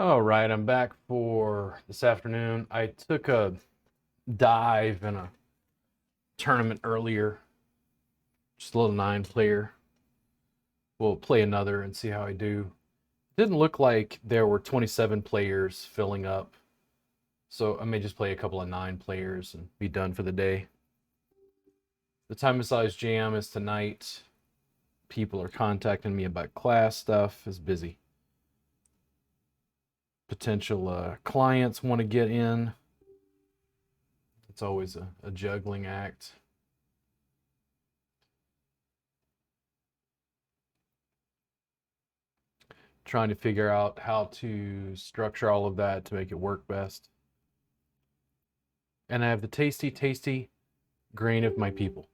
All right, I'm back for this afternoon. I took a dive in a tournament earlier, just a little 9 player. We'll play another and see how I do. Didn't look like there were 27 players filling up, so I may just play a couple of 9 players and be done for the day. The time massage jam is tonight. People are contacting me about class stuff. It's busy. Potential clients want to get in. It's always a juggling act. Trying to figure out how to structure all of that to make it work best. And I have the tasty, tasty grain of my people.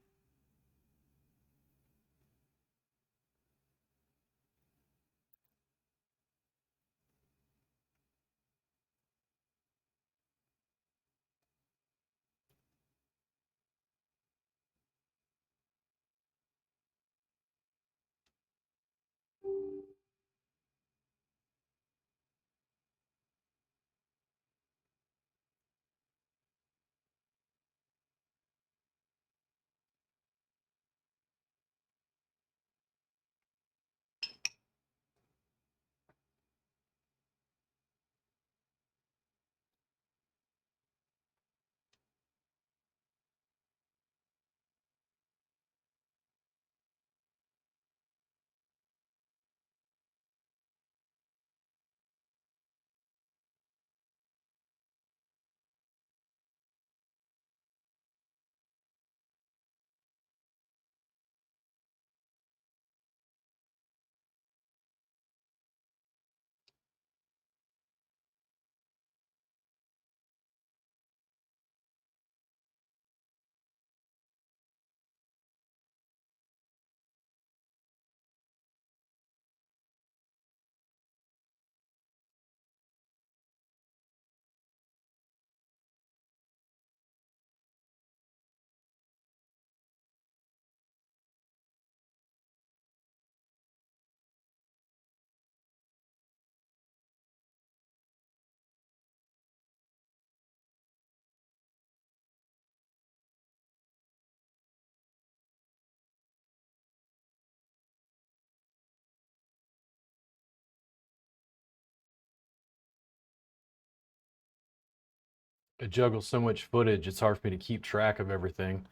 I juggle so much footage, it's hard for me to keep track of everything.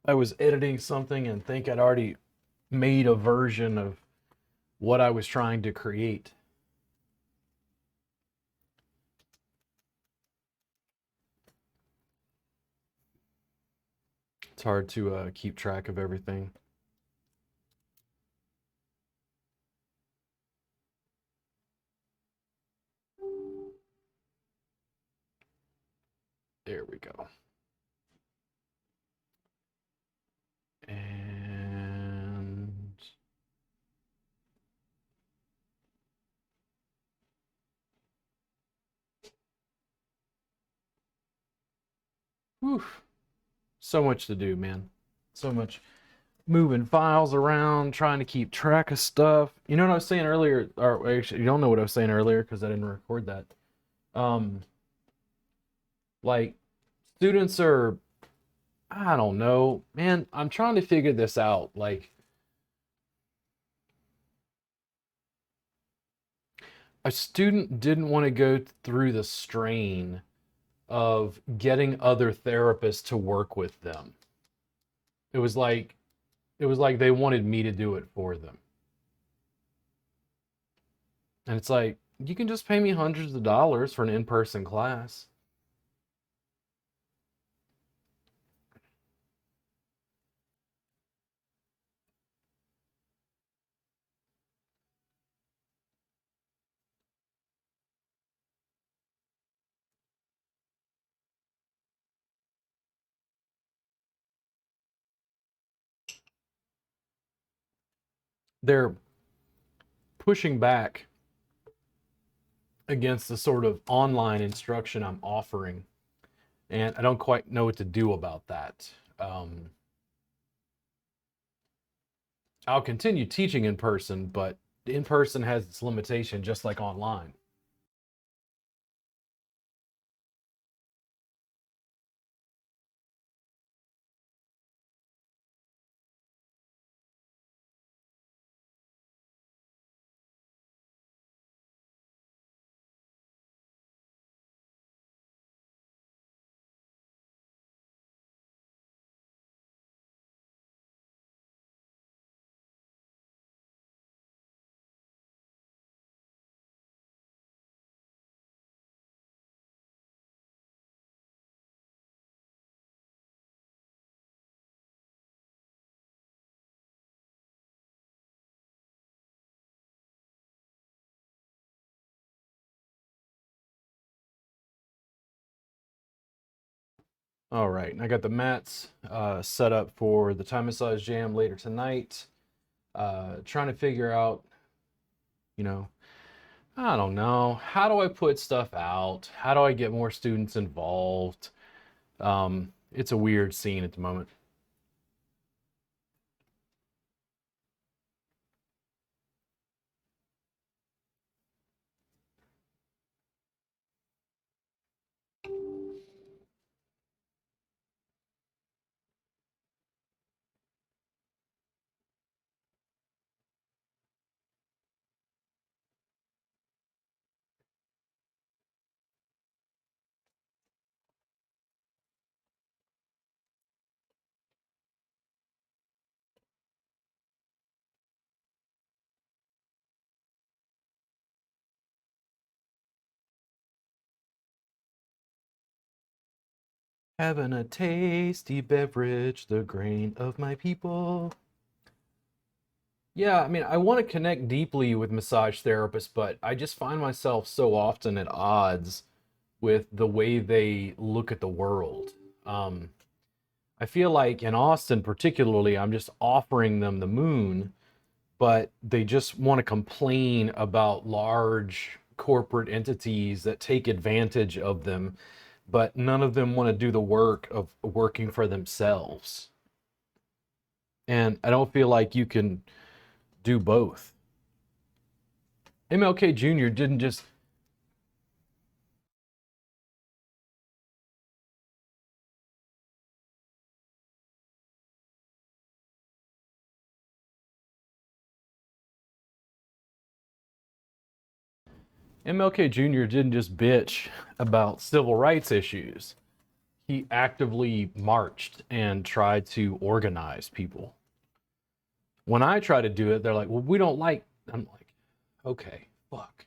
I was editing something and think I'd already made a version of what I was trying to create. It's hard to keep track of everything. There we go. And whew, so much to do, man. So much moving files around, trying to keep track of stuff. You know what I was saying earlier, or actually, you don't know what I was saying earlier because I didn't record that. Um, like students are, I don't know, man. I'm trying to figure this out. Like a student didn't want to go through the strain of getting other therapists to work with them. It was like they wanted me to do it for them. And it's like, you can just pay me hundreds of dollars for an in-person class. They're pushing back against the sort of online instruction I'm offering, and I don't quite know what to do about that. I'll continue teaching in person, but in person has its limitation, just like online. All right, I got the mats set up for the Thai massage jam later tonight. Trying to figure out, you know, I don't know, how do I put stuff out? How do I get more students involved? It's a weird scene at the moment. Having a tasty beverage, the grain of my people. Yeah, I mean, I want to connect deeply with massage therapists, but I just find myself so often at odds with the way they look at the world. Um, I feel like in Austin, particularly, I'm just offering them the moon, but they just want to complain about large corporate entities that take advantage of them, but none of them want to do the work of working for themselves. And I don't feel like you can do both. MLK Jr. didn't just MLK Jr. didn't just bitch about civil rights issues. He actively marched and tried to organize people. When I try to do it, they're like, "Well, we don't like." I'm like, "Okay, fuck.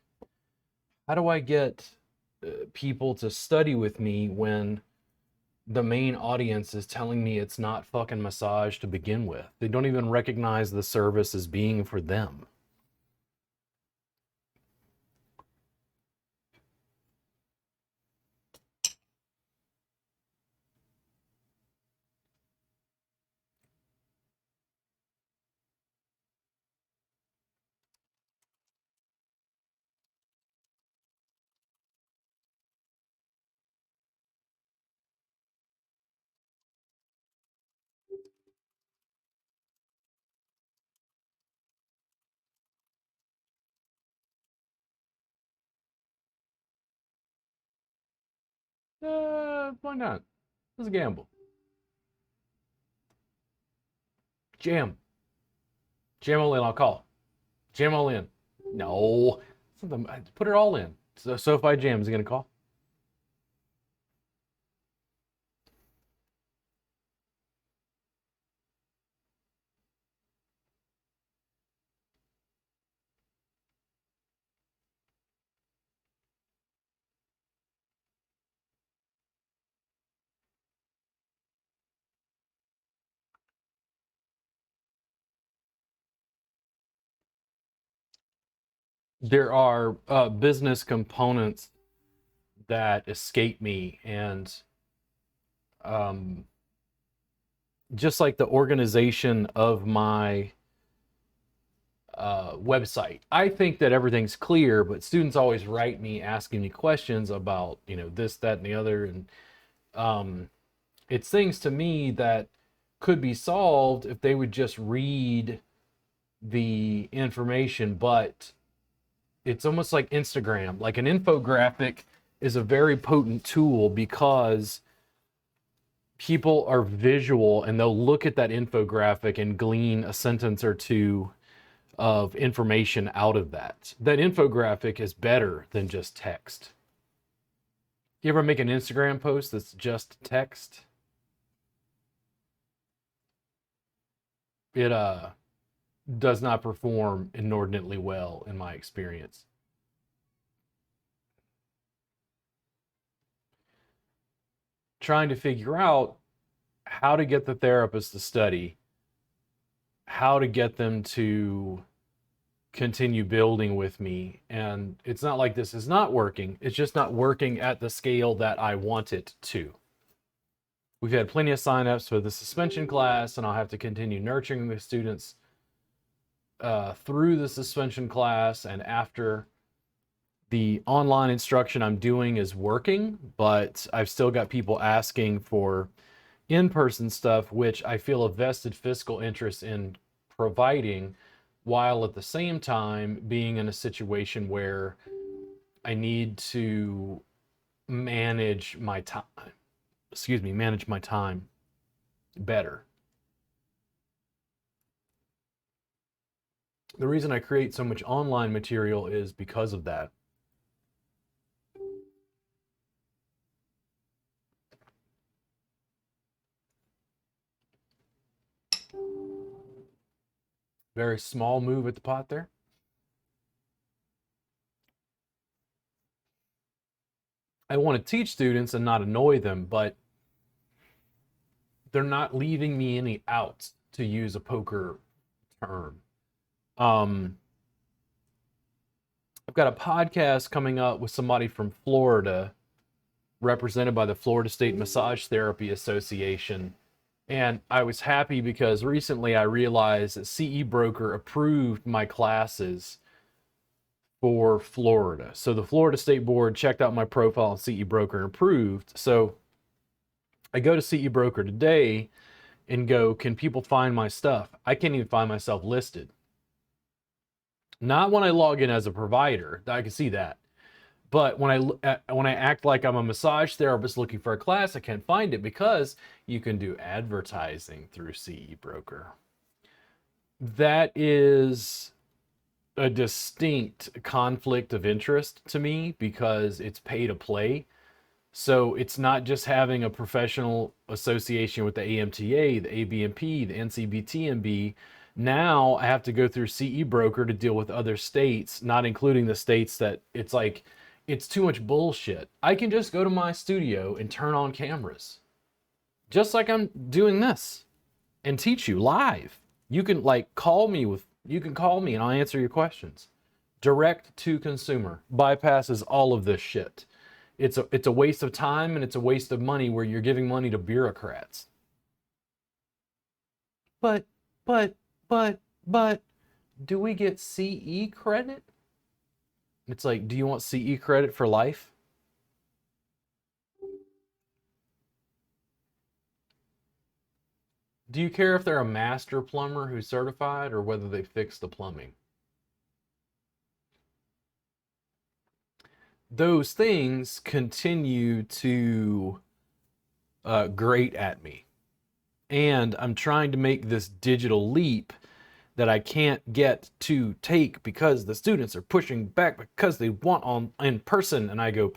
How do I get people to study with me when the main audience is telling me it's not fucking massage to begin with? They don't even recognize the service as being for them." Why not? It's a gamble. Jam. Jam all in, I'll call. Jam all in. No. Something, put it all in. So SoFi Jam is he gonna call? There are business components that escape me, and um, just like the organization of my website. I think that everything's clear, but students always write me asking me questions about, this, that, and the other. And um, it's things to me that could be solved if they would just read the information, but it's almost like Instagram. Like an infographic is a very potent tool because people are visual and they'll look at that infographic and glean a sentence or two of information out of that. That infographic is better than just text. You ever make an Instagram post that's just text? It does not perform inordinately well in my experience. Trying to figure out how to get the therapist to study, how to get them to continue building with me. And it's not like this is not working, it's just not working at the scale that I want it to. We've had plenty of signups for the suspension class, and I'll have to continue nurturing the students through the suspension class and after. The online instruction I'm doing is working, but I've still got people asking for in-person stuff, which I feel a vested fiscal interest in providing, while at the same time being in a situation where I need to manage my time, manage my time better. The reason I create so much online material is because of that. Very small move at the pot there. I want to teach students and not annoy them, but they're not leaving me any outs, to use a poker term. I've got a podcast coming up with somebody from Florida, represented by the Florida State Massage Therapy Association. And I was happy because recently I realized that CE Broker approved my classes for Florida. So the Florida State Board checked out my profile on CE Broker and approved. So I go to CE Broker today and go, can people find my stuff? I can't even find myself listed. Not when I log in as a provider, I can see that. But when I act like I'm a massage therapist looking for a class, I can't find it because you can do advertising through CE Broker. That is a distinct conflict of interest to me because it's pay to play. So it's not just having a professional association with the AMTA, the ABMP, the NCBTMB. Now I have to go through CE Broker to deal with other states, not including the states that it's like, it's too much bullshit. I can just go to my studio and turn on cameras, just like I'm doing this, and teach you live. You can call me and I'll answer your questions. Direct to consumer bypasses all of this shit. It's a waste of time and it's a waste of money where you're giving money to bureaucrats. But but but do we get CE credit? It's like, do you want CE credit for life? Do you care if they're a master plumber who's certified or whether they fix the plumbing? Those things continue to grate at me. And I'm trying to make this digital leap that I can't get to take because the students are pushing back because they want on in person. And I go,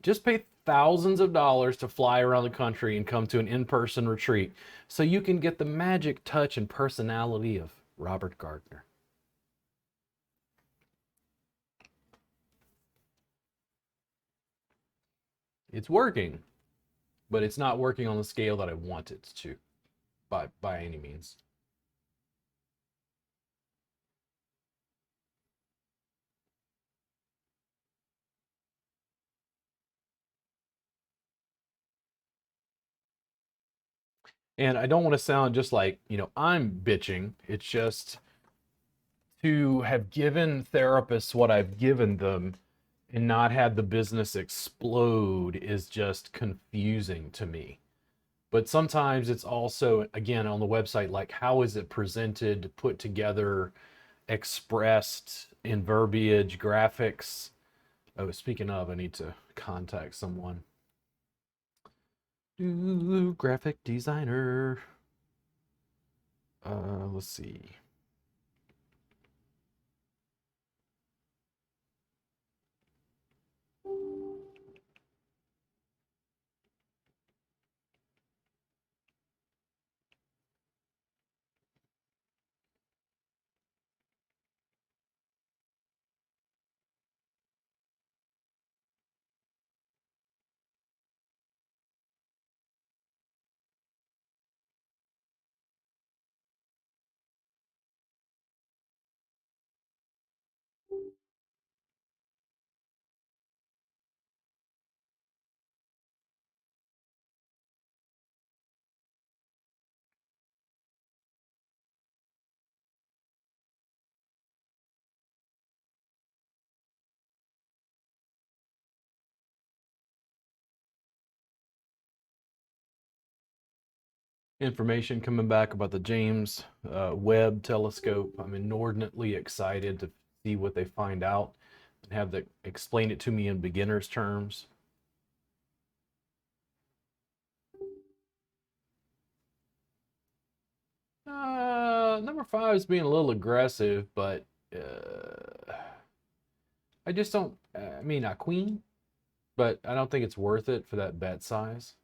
just pay thousands of dollars to fly around the country and come to an in-person retreat so you can get the magic touch and personality of Robert Gardner. It's working, but it's not working on the scale that I want it to, by any means. And I don't want to sound just like, I'm bitching. It's just to have given therapists what I've given them and not had the business explode is just confusing to me. But sometimes it's also, again, on the website, like, how is it presented, put together, expressed in verbiage, graphics? Oh, speaking of, I need to contact someone. Graphic designer. Let's see. information coming back about the James Webb telescope. I'm inordinately excited to see what they find out and have them explain it to me in beginner's terms. Number 5 is being a little aggressive, but I just don't. I mean, a queen, but I don't think it's worth it for that bet size.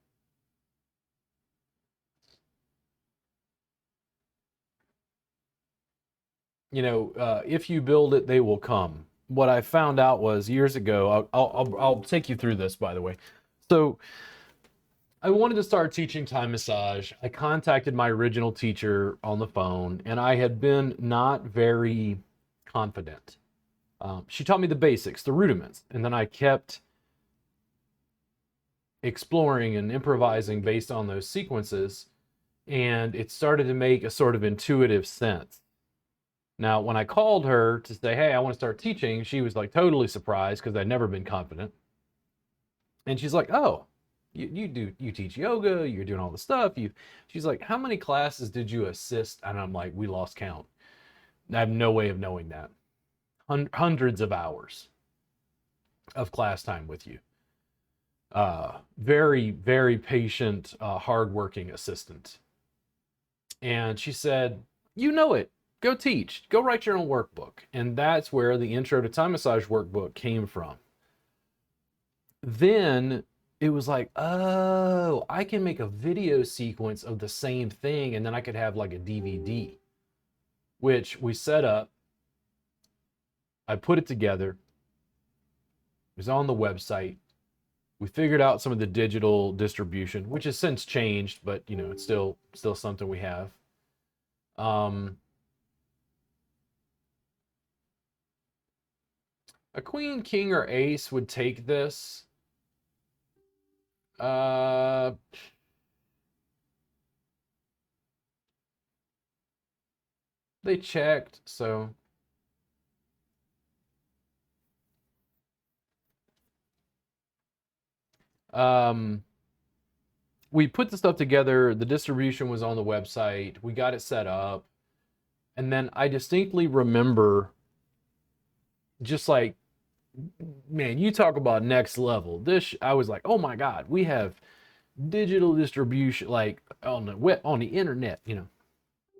You know, if you build it, they will come. What I found out was years ago. I'll take you through this, by the way. So I wanted to start teaching Thai massage. I contacted my original teacher on the phone, and I had been not very confident. She taught me the basics, the rudiments, and then I kept exploring and improvising based on those sequences, and it started to make a sort of intuitive sense. Now, when I called her to say, hey, I want to start teaching, she was like totally surprised because I'd never been confident. And she's like, oh, you teach yoga, you're doing all the stuff. She's like, how many classes did you assist? And I'm like, we lost count. I have no way of knowing that. Hundreds of hours of class time with you. Very, very patient, hardworking assistant. And she said, you know it. Go teach. Go write your own workbook. And that's where the Intro to Thai Massage workbook came from. Then it was like, oh, I can make a video sequence of the same thing, and then I could have like a DVD, which we set up. I put it together. It was on the website. We figured out some of the digital distribution, which has since changed, but you know, it's still something we have. A queen, king, or ace would take this. They checked, so we put the stuff together. The distribution was on the website. We got it set up. And then I distinctly remember just like, man, you talk about next level. I was like, oh my God, we have digital distribution, like on the web, on the internet, you know.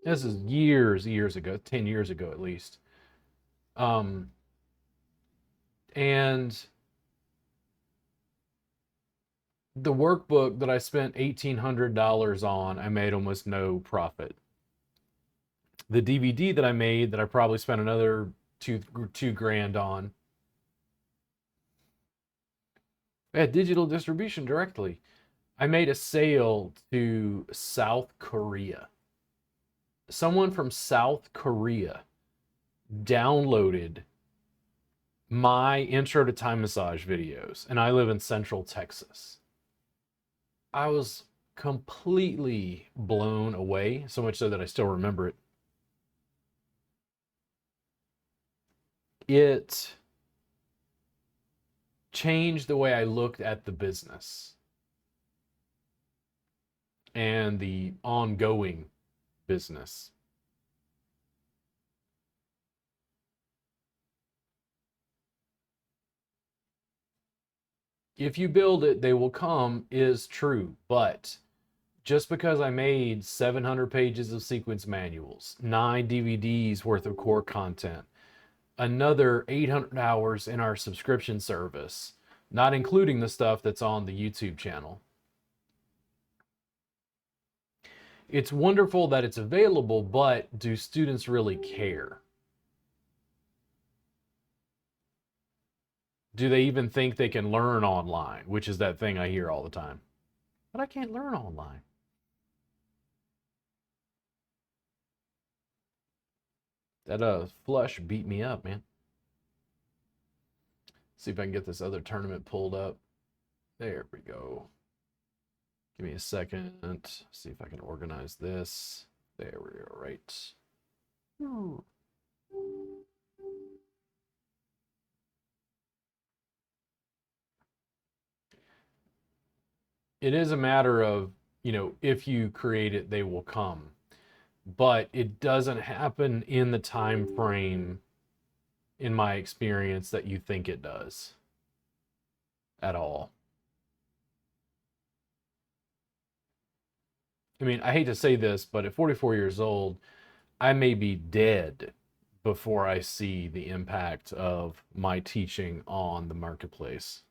This is years ago, 10 years ago at least. And the workbook that I spent $1,800 on, I made almost no profit. The DVD that I made, that I probably spent another two grand on, I had digital distribution directly. I made a sale to South Korea. Someone from South Korea downloaded my Intro to Thai Massage videos, and I live in Central Texas. I was completely blown away, so much so that I still remember it. It changed the way I looked at the business and the ongoing business. If you build it, they will come is true, but just because I made 700 pages of sequence manuals, 9 DVDs worth of core content, another 800 hours in our subscription service, not including the stuff that's on the YouTube channel. It's wonderful that it's available, but do students really care? Do they even think they can learn online? Which is that thing I hear all the time. But I can't learn online. That flush beat me up, man. See if I can get this other tournament pulled up. There we go. Give me a second. See if I can organize this. There we go, right. It is a matter of you know, if you create it, they will come. But it doesn't happen in the time frame, in my experience, that you think it does at all. I mean, I hate to say this, but at 44 years old, I may be dead before I see the impact of my teaching on the marketplace.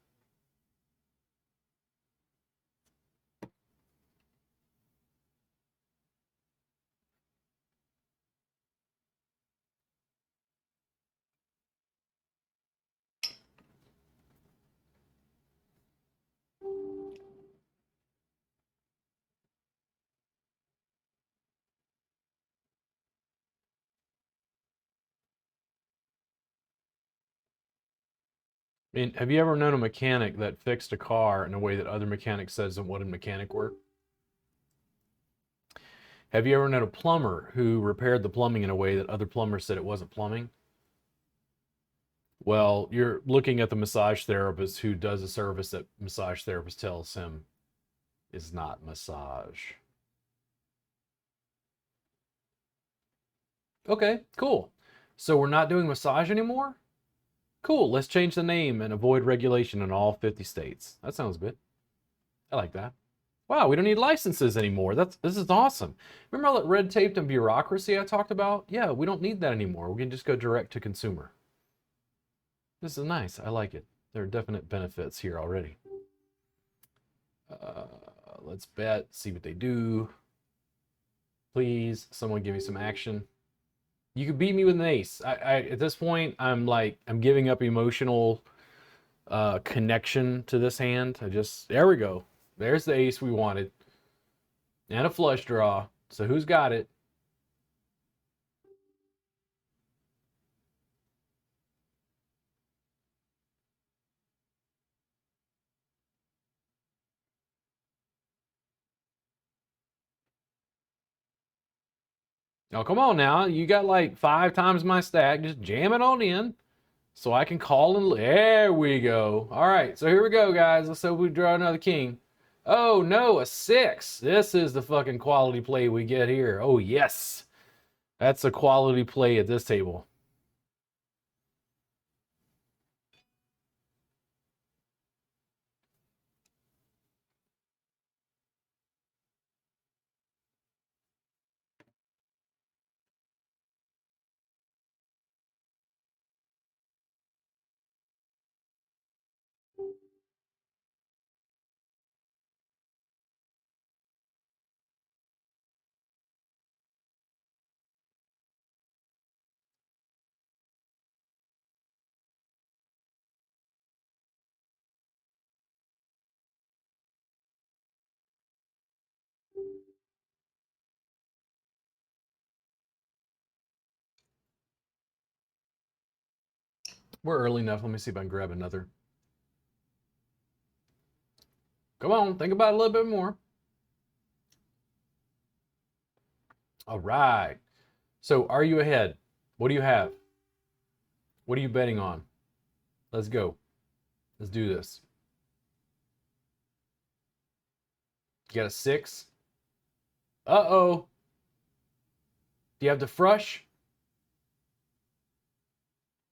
I mean, have you ever known a mechanic that fixed a car in a way that other mechanics said isn't what a mechanic work? Have you ever known a plumber who repaired the plumbing in a way that other plumbers said it wasn't plumbing? Well, you're looking at the massage therapist who does a service that massage therapist tells him is not massage. Okay, cool. So we're not doing massage anymore? Cool. Let's change the name and avoid regulation in all 50 states. That sounds good. I like that. Wow, we don't need licenses anymore. This is awesome. Remember all that red tape and bureaucracy I talked about? Yeah, we don't need that anymore. We can just go direct to consumer. This is nice. I like it. There are definite benefits here already. Uh, let's bet, see what they do. Please, someone give me some action. You could beat me with an ace. I at this point, I'm giving up emotional connection to this hand. There we go. There's the ace we wanted. And a flush draw. So who's got it? Oh, come on now. You got like 5 times my stack. Just jam it on in so I can call and. There we go. All right. So here we go, guys. Let's hope we draw another king. Oh, no. A 6. This is the fucking quality play we get here. Oh, yes. That's a quality play at this table. We're early enough. Let me see if I can grab another. Come on. Think about it a little bit more. All right. So are you ahead? What do you have? What are you betting on? Let's go. Let's do this. You got a 6? Uh-oh. Do you have the frush?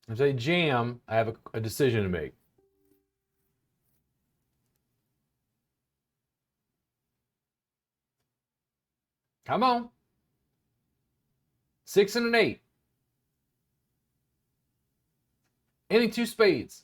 If they jam, I have a decision to make. Come on. 6 and an 8. Any 2 spades.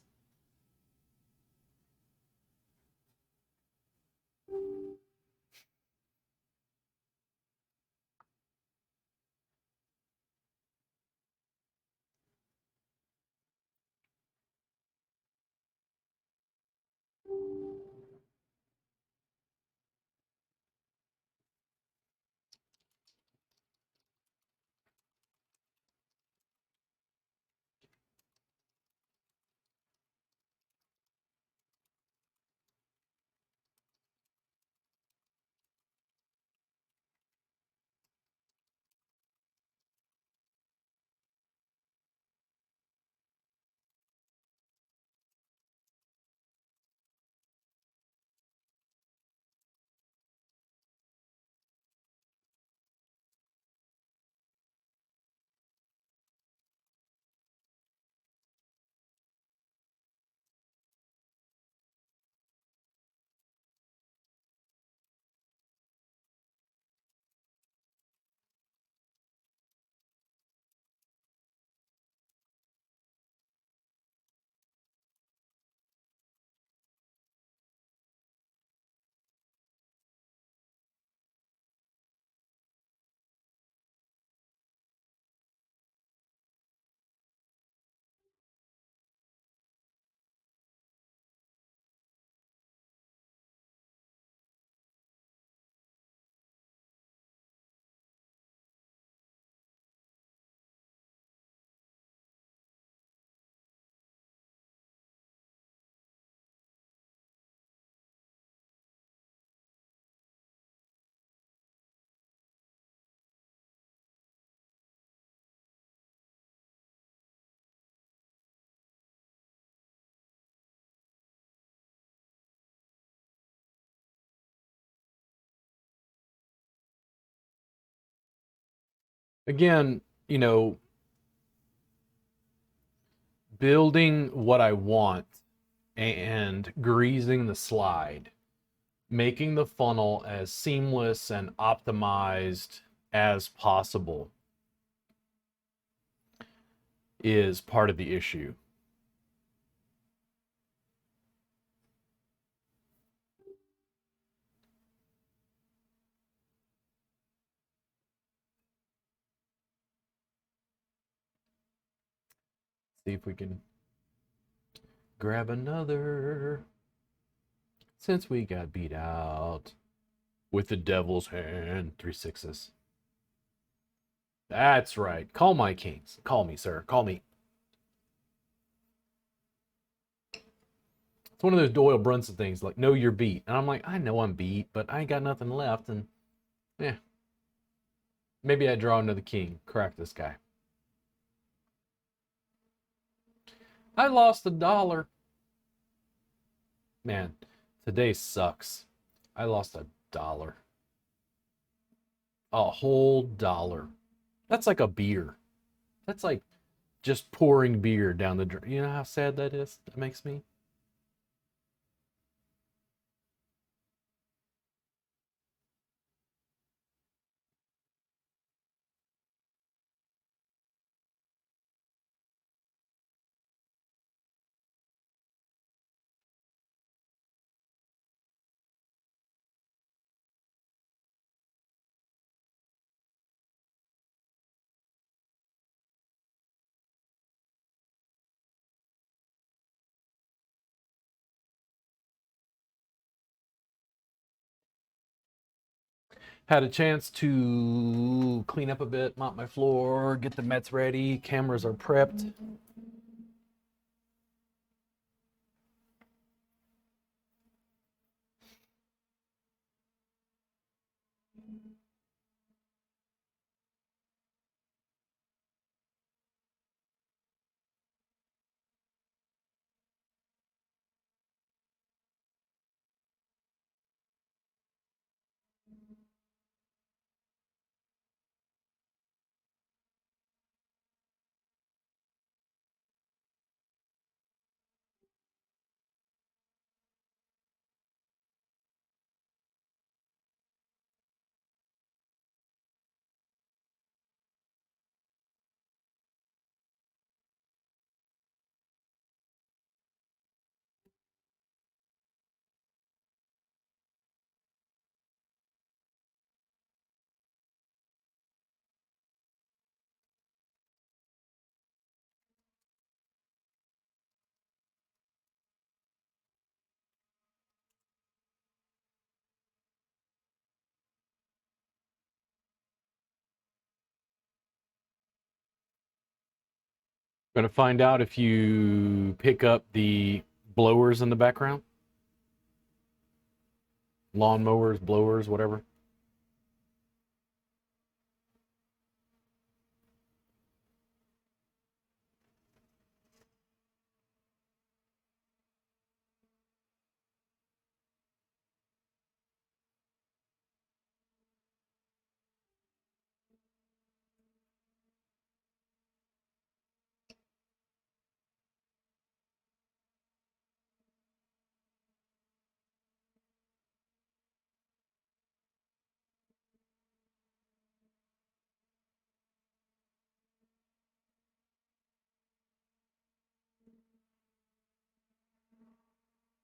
Again, building what I want and greasing the slide, making the funnel as seamless and optimized as possible is part of the issue. See if we can grab another, since we got beat out with the devil's hand. 3 6s. That's right. Call my kings. Call me, sir. Call me. It's one of those Doyle Brunson things, like, know you're beat. And I'm like, I know I'm beat, but I ain't got nothing left. And yeah, maybe I draw another king. Crack this guy. I lost $1. Man, today sucks. I lost $1. A whole dollar. That's like a beer. That's like just pouring beer down the drain. You know how sad that is? That makes me. Had a chance to clean up a bit, mop my floor, get the Mets ready. Cameras are prepped. Going to find out if you pick up the blowers in the background. Lawn mowers, blowers, whatever.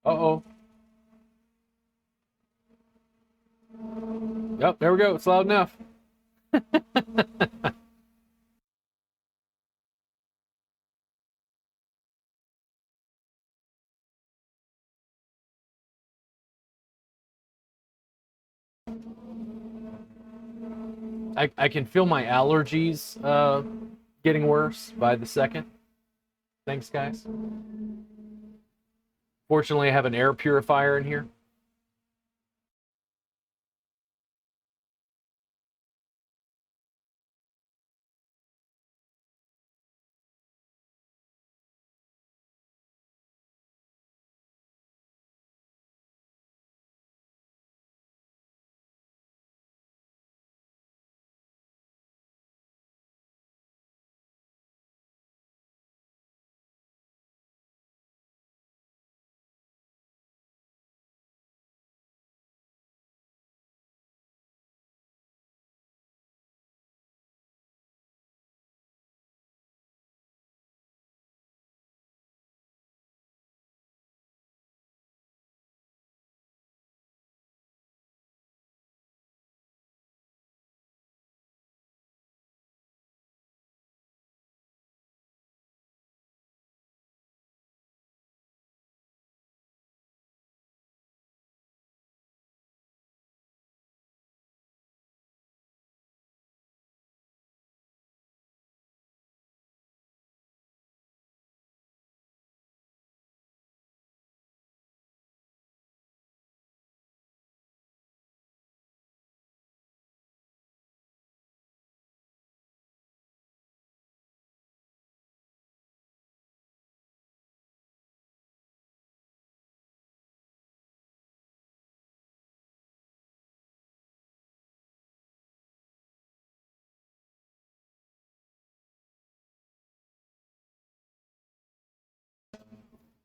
Uh-oh. Yep, there we go. It's loud enough. I can feel my allergies getting worse by the second. Thanks, guys. Fortunately, I have an air purifier in here.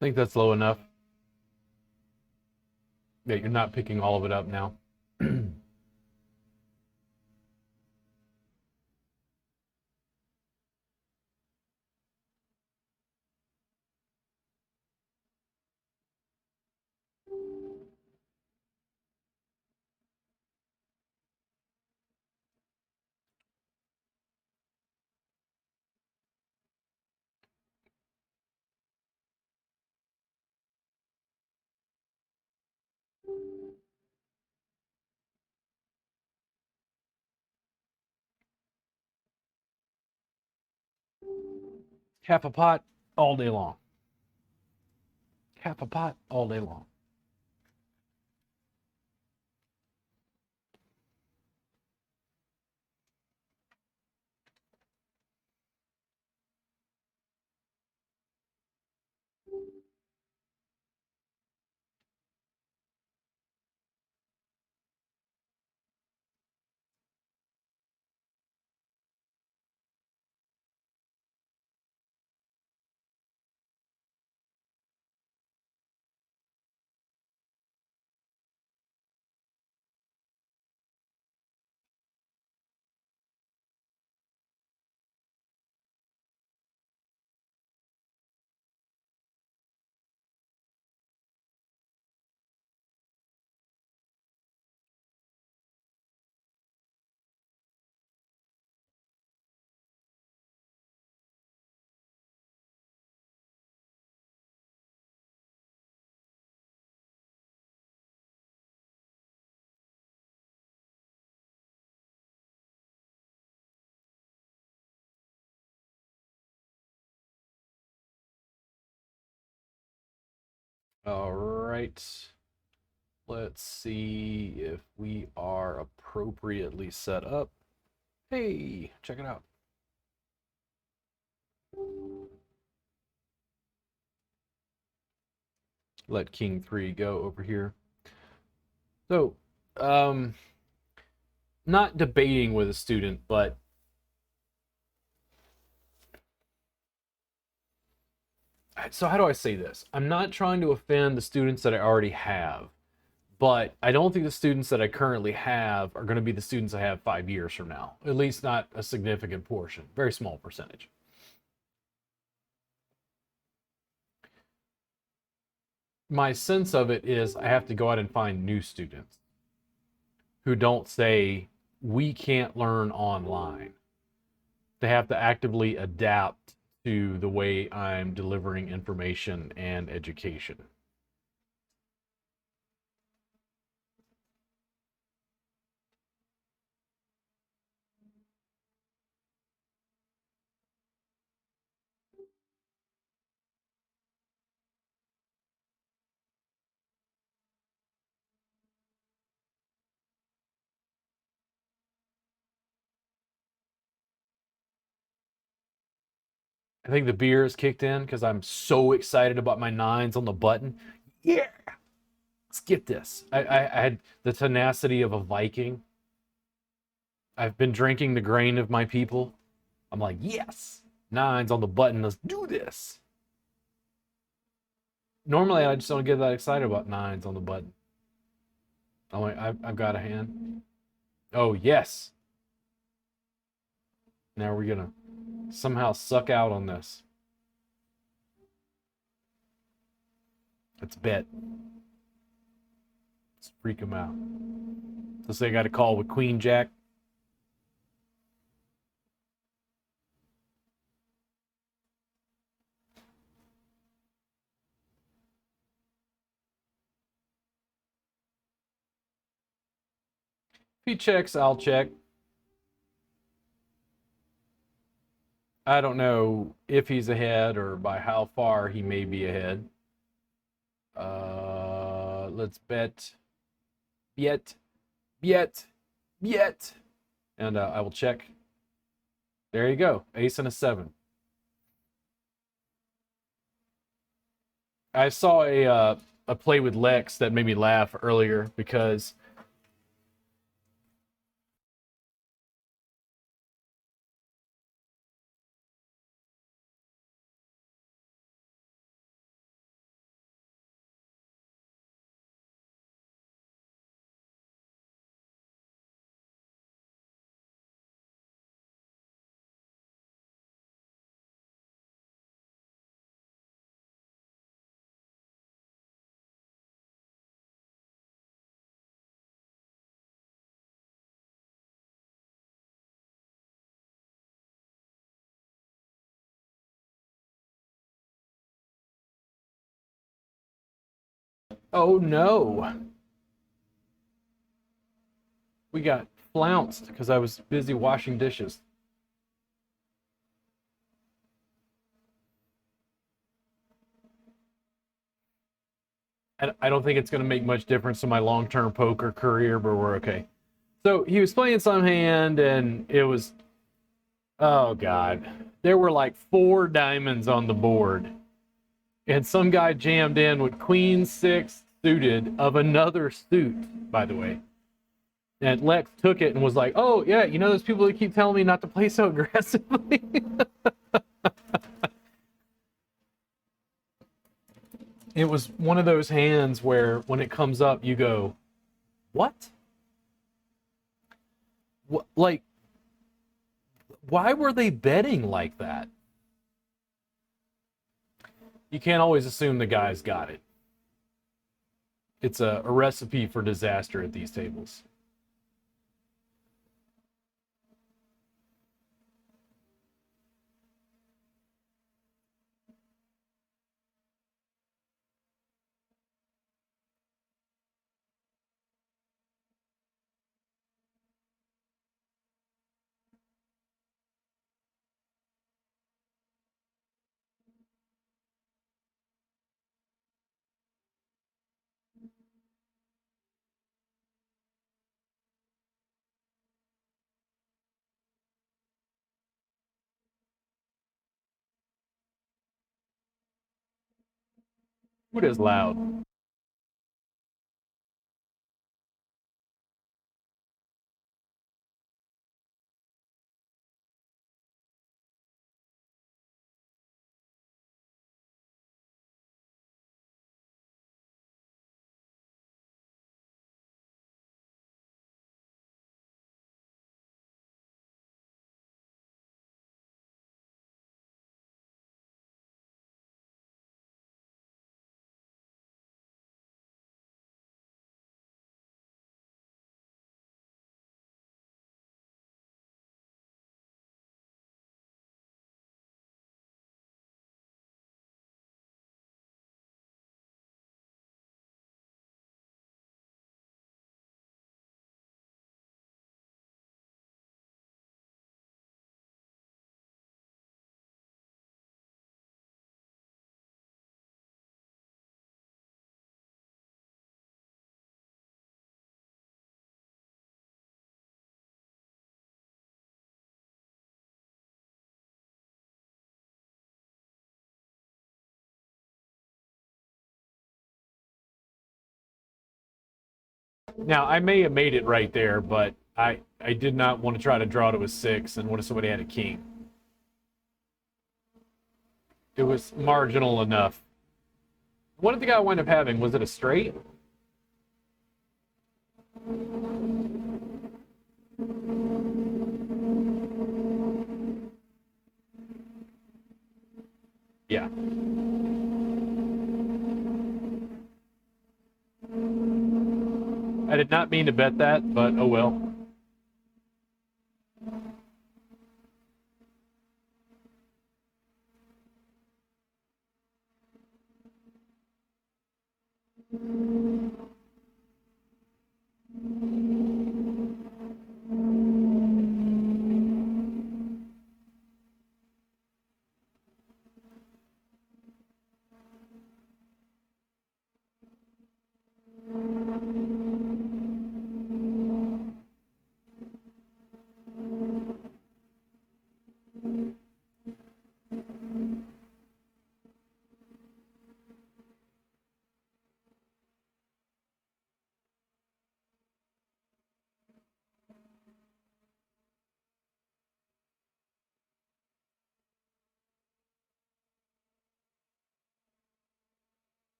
I think that's low enough. Yeah, you're not picking all of it up now. Half a pot all day long. Half a pot all day long. All right. Let's see if we are appropriately set up. Hey, check it out. Let King 3 go over here. So, um, not debating with a student, but so how do I say this? I'm not trying to offend the students that I already have, but I don't think the students that I currently have are going to be the students I have 5 years from now. At least not a significant portion, very small percentage. My sense of it is I have to go out and find new students who don't say, we can't learn online. They have to actively adapt to the way I'm delivering information and education. I think the beer is kicked in because I'm so excited about my nines on the button. Yeah, let's get this. I had the tenacity of a Viking. I've been drinking the grain of my people. I'm like, yes, nines on the button. Let's do this. Normally, I just don't get that excited about nines on the button. I'm like, I've got a hand. Oh, yes. Now we're going to somehow suck out on this. Let's bet. Let's freak him out. Let's say I got a call with Queen Jack. If he checks, I'll check. I don't know if he's ahead or by how far he may be ahead. Let's bet. Bet. Bet. Bet. And I will check. There you go. Ace and a 7. I saw a play with Lex that made me laugh earlier because Oh no. We got flounced because I was busy washing dishes. I don't think it's going to make much difference to my long-term poker career, but we're okay. So he was playing some hand, and it was, oh God. There were like 4 diamonds on the board. And some guy jammed in with queen six suited of another suit, by the way. And Lex took it and was like, oh, yeah, you know those people that keep telling me not to play so aggressively? It was one of those hands where when it comes up, you go, what? Like, why were they betting like that? You can't always assume the guy's got it. It's a recipe for disaster at these tables. What is loud? Now, I may have made it right there, but I did not want to try to draw to a 6, and what if somebody had a king? It was marginal enough. What did the guy wind up having? Was it a straight? Yeah. I did not mean to bet that, but oh well.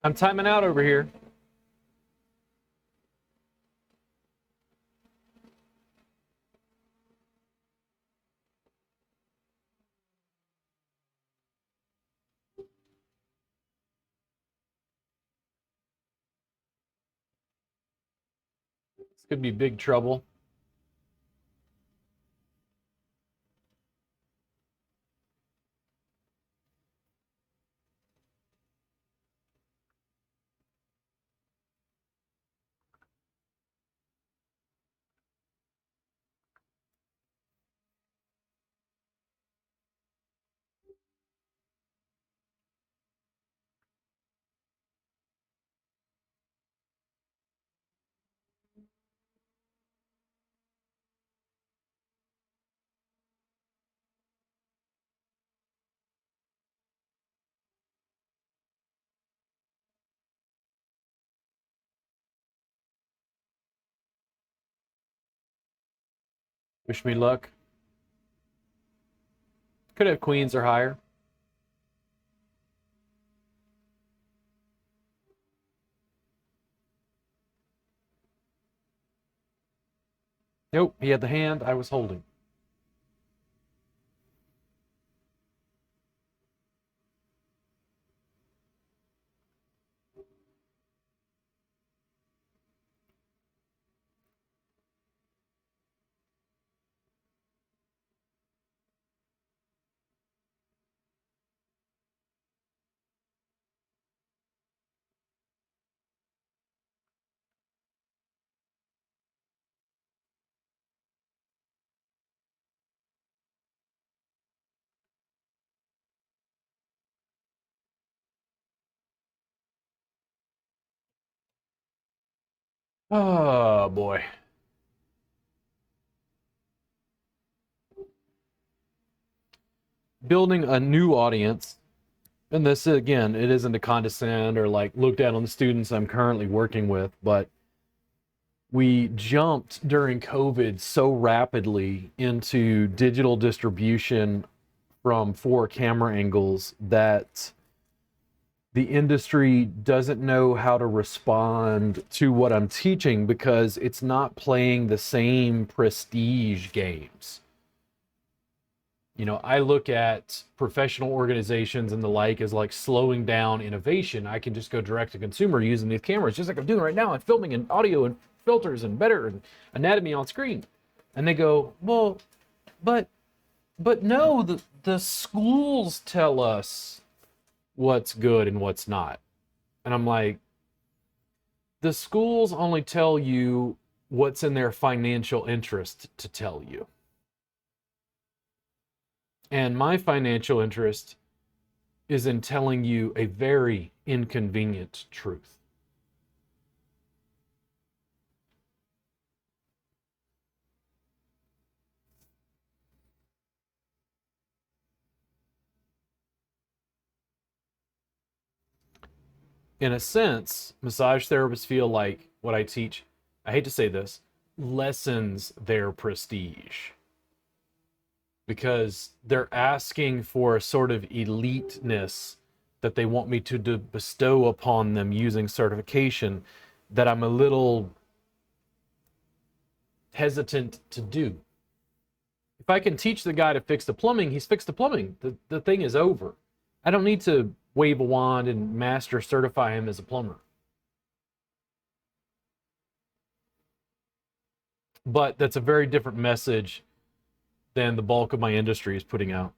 I'm timing out over here. This could be big trouble. Wish me luck. Could have queens or higher. Nope, he had the hand I was holding. Oh boy. Building a new audience. And this again, it isn't to condescend or like look down on the students I'm currently working with, but we jumped during COVID so rapidly into digital distribution from 4 camera angles that the industry doesn't know how to respond to what I'm teaching because it's not playing the same prestige games. You know, I look at professional organizations and the like as like slowing down innovation. I can just go direct to consumer using these cameras, just like I'm doing right now. I'm filming and audio and filters and better and anatomy on screen. And they go, well, but no, the schools tell us what's good and what's not. And I'm like, the schools only tell you what's in their financial interest to tell you. And my financial interest is in telling you a very inconvenient truth. In a sense, massage therapists feel like what I teach, I hate to say this, lessens their prestige because they're asking for a sort of eliteness that they want me to bestow upon them using certification that I'm a little hesitant to do. If I can teach the guy to fix the plumbing, he's fixed the plumbing. The thing is over. I don't need to wave a wand and master certify him as a plumber. But that's a very different message than the bulk of my industry is putting out.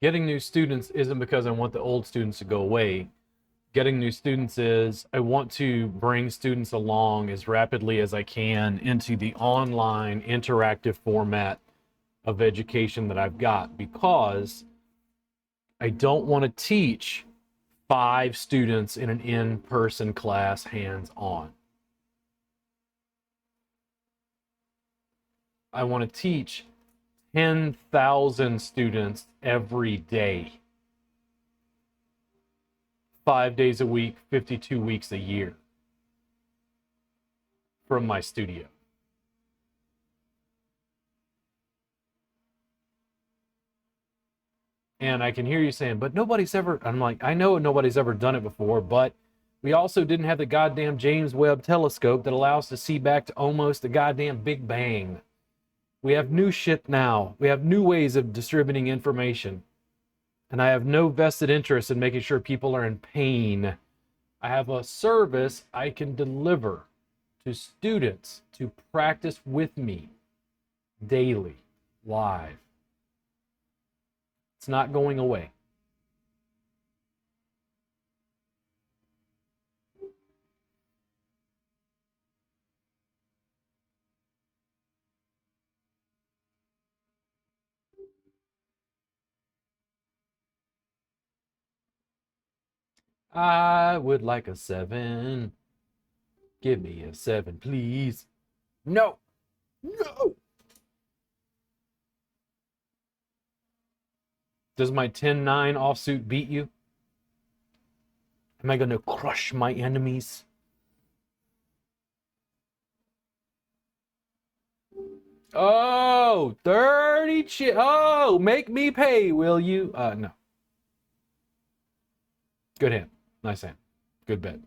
Getting new students isn't because I want the old students to go away. Getting new students is I want to bring students along as rapidly as I can into the online interactive format of education that I've got, because I don't want to teach 5 students in an in-person class hands-on. I want to teach 10,000 students every day, 5 days a week, 52 weeks a year from my studio. And I can hear you saying, but nobody's ever, I'm like, I know nobody's ever done it before, but we also didn't have the goddamn James Webb telescope that allows us to see back to almost the goddamn Big Bang. We have new shit now. We have new ways of distributing information. And I have no vested interest in making sure people are in pain. I have a service I can deliver to students to practice with me daily, live. It's not going away. I would like a 7. Give me a 7, please. No, no. Does my 10-9 offsuit beat you? Am I going to crush my enemies? Oh, 30 Oh, make me pay, will you? No. Good hand. Nice hand. Good bet.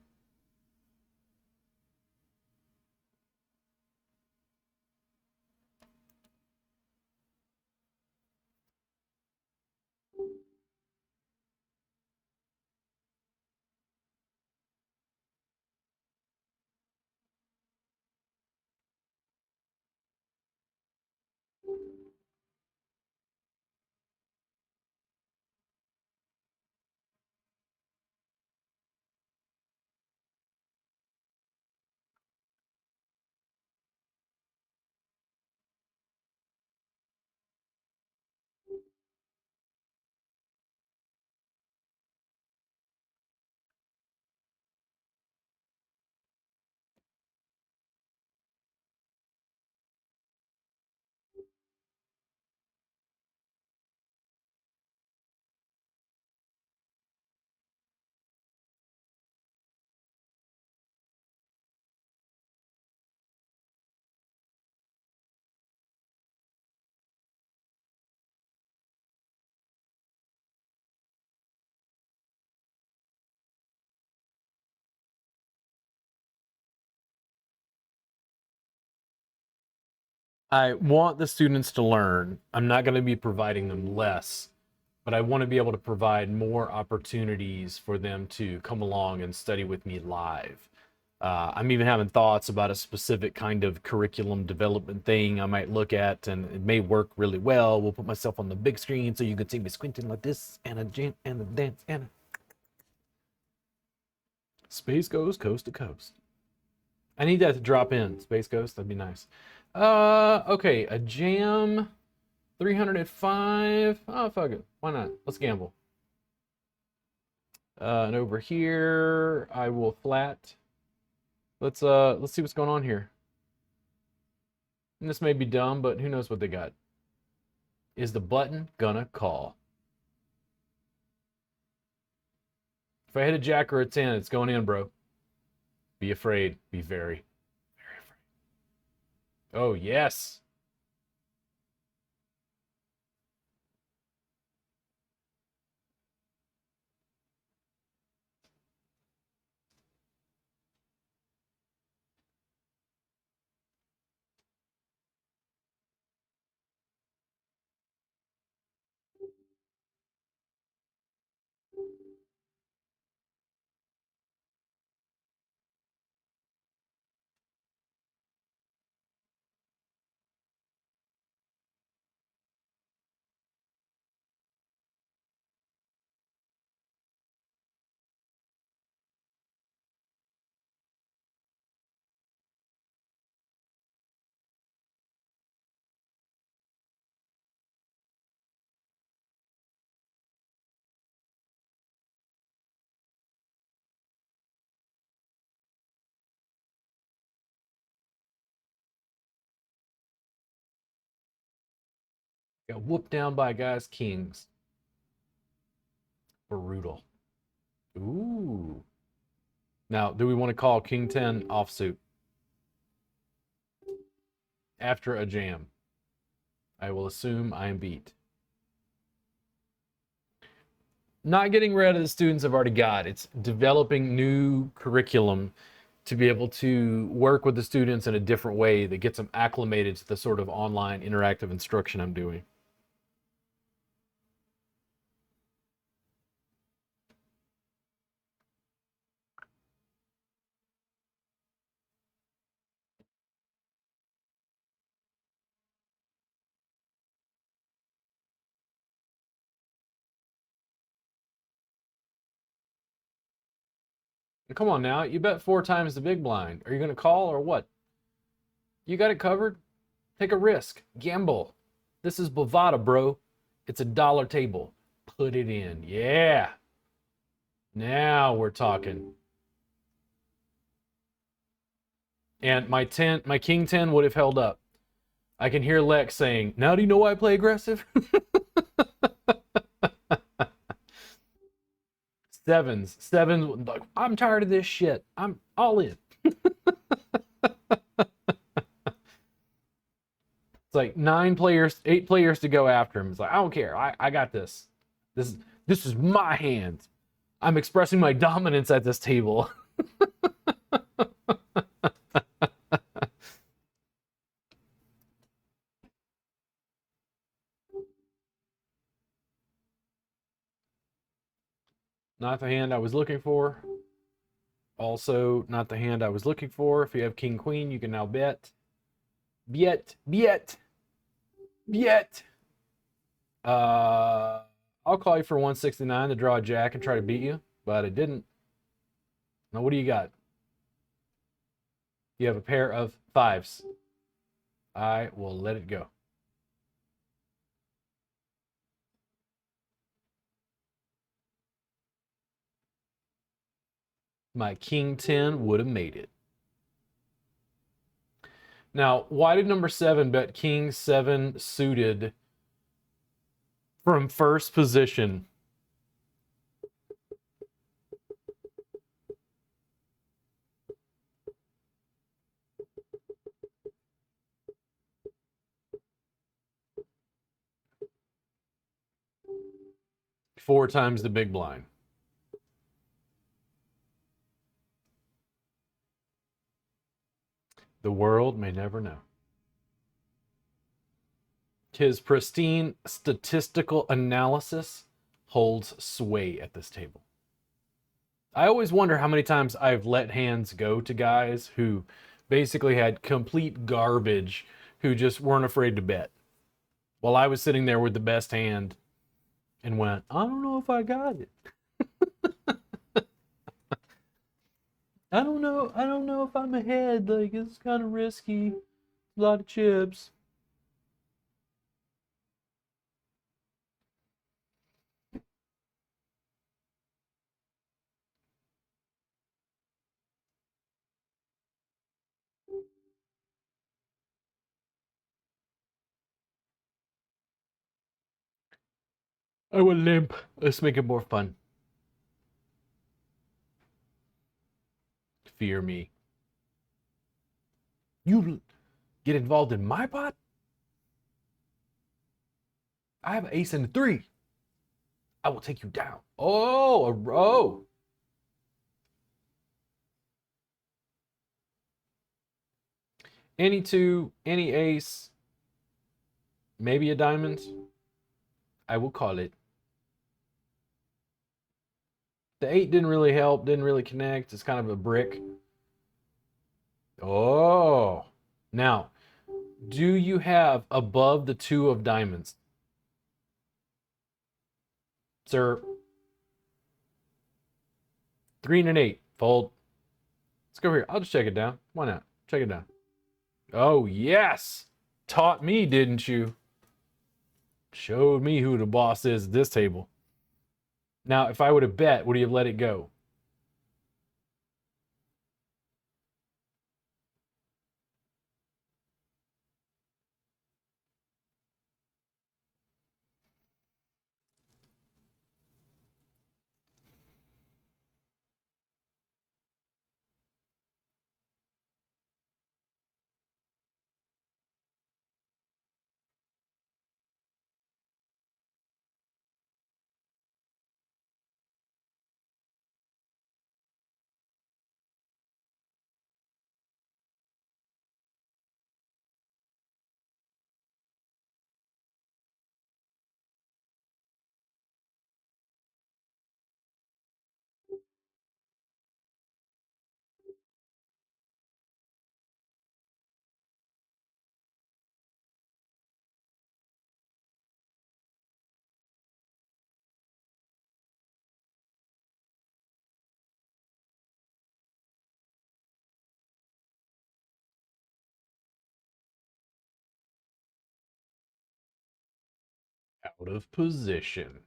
I want the students to learn. I'm not going to be providing them less, but I want to be able to provide more opportunities for them to come along and study with me live. I'm even having thoughts about a specific kind of curriculum development thing I might look at, and it may work really well. We'll put myself on the big screen so you can see me squinting like this, and a jam, and a dance, and a Space goes coast to coast. I need that to drop in. Space Ghost, that'd be nice. Okay, a jam, 305. Oh, fuck it. Why not? Let's gamble. And over here, I will flat. Let's see what's going on here. And this may be dumb, but who knows what they got. Is the button gonna call? If I hit a jack or a 10, it's going in, bro. Be afraid. Be very, very afraid. Oh, yes. Got whooped down by guys kings. Brutal. Ooh. Now, do we want to call king 10 offsuit? After a jam, I will assume I am beat. Not getting rid of the students I've already got. It's developing new curriculum to be able to work with the students in a different way that gets them acclimated to the sort of online interactive instruction I'm doing. And come on now, you bet 4 times the big blind. Are you going to call or what? You got it covered? Take a risk. Gamble. This is Bovada, bro. It's $1 table. Put it in. Yeah. Now we're talking. And my king 10 would have held up. I can hear Lex saying, "Now do you know why I play aggressive?" Sevens, like, I'm tired of this shit. I'm all in. It's like 8 players to go after him. It's like, I don't care. I got this. This is my hand. I'm expressing my dominance at this table. Not the hand I was looking for. Also, not the hand I was looking for. If you have king queen, you can now bet. Bet. I'll call you for 169 to draw a jack and try to beat you, but I didn't. Now, what do you got? You have a pair of 5s. I will let it go. My king 10 would have made it. Now, why did number 7 bet king 7 suited from first position? Four times the big blind. The world may never know. His pristine statistical analysis holds sway at this table. I always wonder how many times I've let hands go to guys who basically had complete garbage, who just weren't afraid to bet, while I was sitting there with the best hand and went, I don't know if I got it. I don't know if I'm ahead. Like, it's kind of risky. A lot of chips. I will limp. Let's make it more fun. Fear me. You get involved in my pot? I have an ace and a 3. I will take you down. Oh, a row. Any 2, any ace, maybe a diamond. I will call it. The 8 didn't really help, didn't really connect. It's kind of a brick. Oh. Now, do you have above the 2 of diamonds? Sir. 3 and an 8. Fold. Let's go here. I'll just check it down. Why not? Check it down. Oh, yes. Taught me, didn't you? Showed me who the boss is at this table. Now, if I would have bet, would you have let it go? Out of position.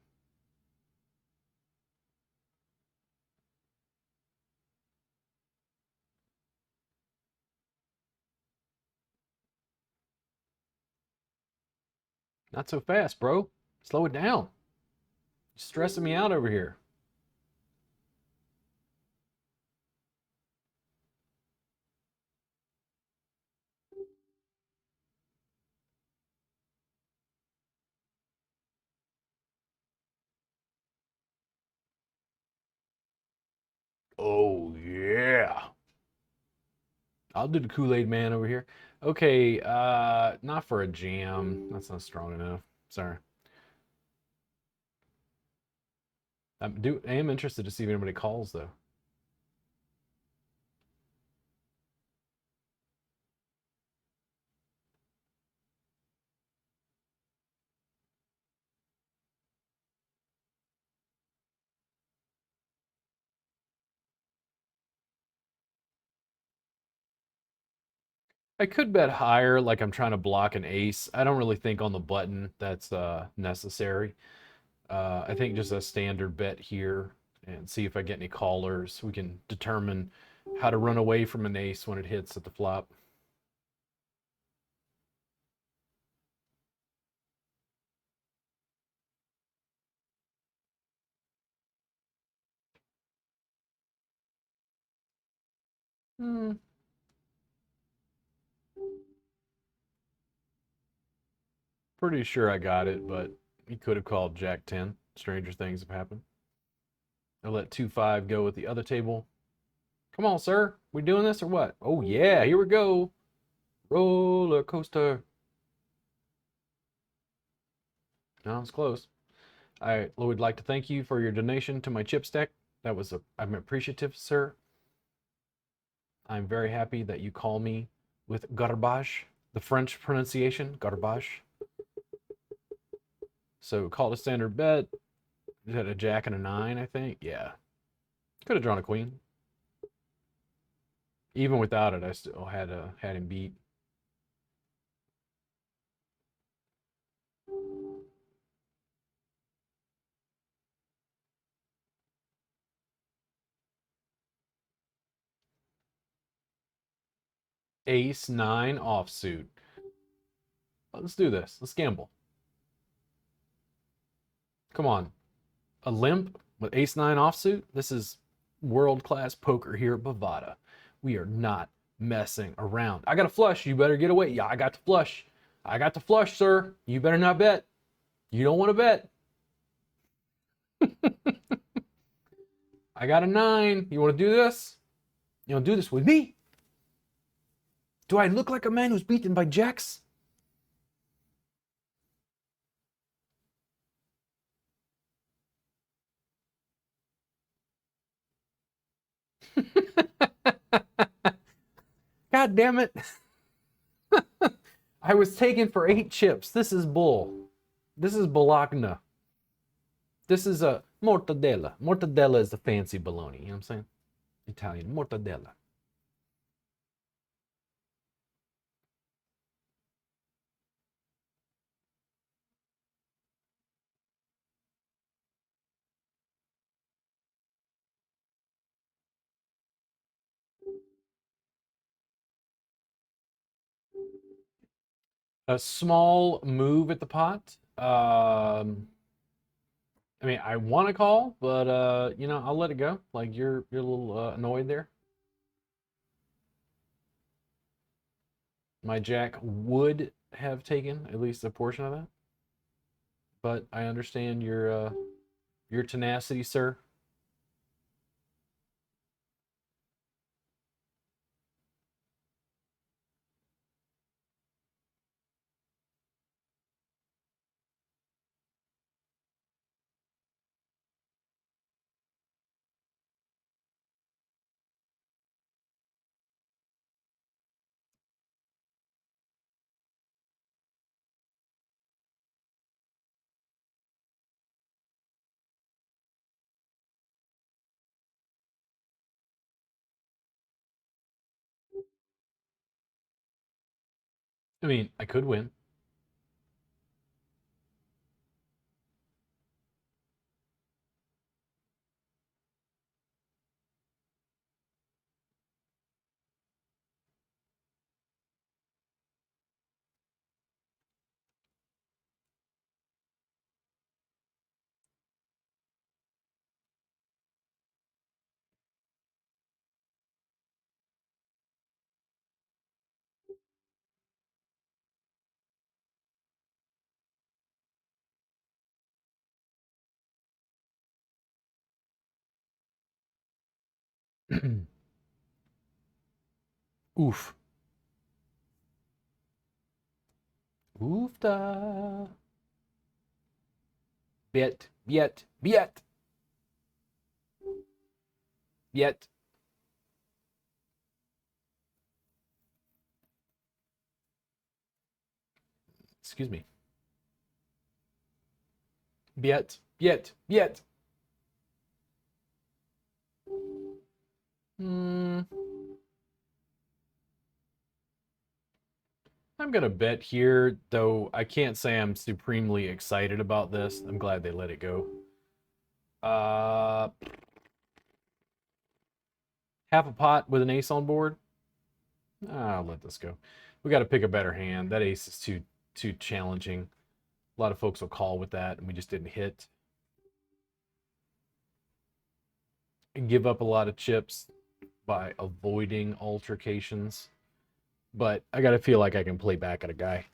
Not so fast, bro. Slow it down. You're stressing me out over here. Oh, yeah. I'll do the Kool-Aid man over here. Okay, not for a jam. That's not strong enough. Sorry. I am interested to see if anybody calls though. I could bet higher, like I'm trying to block an ace. I don't really think on the button that's necessary. I think just a standard bet here and see if I get any callers. We can determine how to run away from an ace when it hits at the flop. Hmm, pretty sure I got it, but he could have called Jack 10. Stranger things have happened. I let 2-5 go with the other table. Come on, sir. We doing this or what? Oh, yeah, here we go. Roller coaster. No, it's close. I would like to thank you for your donation to my chip stack. I'm appreciative, sir. I'm very happy that you call me with garbage, the French pronunciation, garbage. So called a standard bet. You had a jack and a nine, I think. Yeah. Could have drawn a queen. Even without it, I still had him beat. Ace nine offsuit. Let's do this. Let's gamble. Come on. A limp with ace nine offsuit? This is world class poker here at Bovada. We are not messing around. I got a flush. You better get away. Yeah, I got the flush. I got the flush, sir. You better not bet. You don't want to bet. I got a nine. You want to do this? You want to do this with me? Do I look like a man who's beaten by jacks? God damn it. I was taken for 8 chips. This is bull. This is bologna. This is a mortadella. Mortadella is the fancy bologna. You know what I'm saying? Italian mortadella. A small move at the pot. I mean, I want to call, but I'll let it go. Like you're a little annoyed there. My jack would have taken at least a portion of that, but I understand your tenacity, sir. I mean, I could win. Oof. Oofda. Bit. Yet. Yet. Yet. Excuse me. Yet. Yet. Yet. I'm gonna bet here, though I can't say I'm supremely excited about this. I'm glad they let it go. Uh, half a pot with an ace on board. I'll let this go. We got to pick a better hand. That ace is too challenging. A lot of folks will call with that, and we just didn't hit. And give up a lot of chips by avoiding altercations. But I got to feel like I can play back at a guy.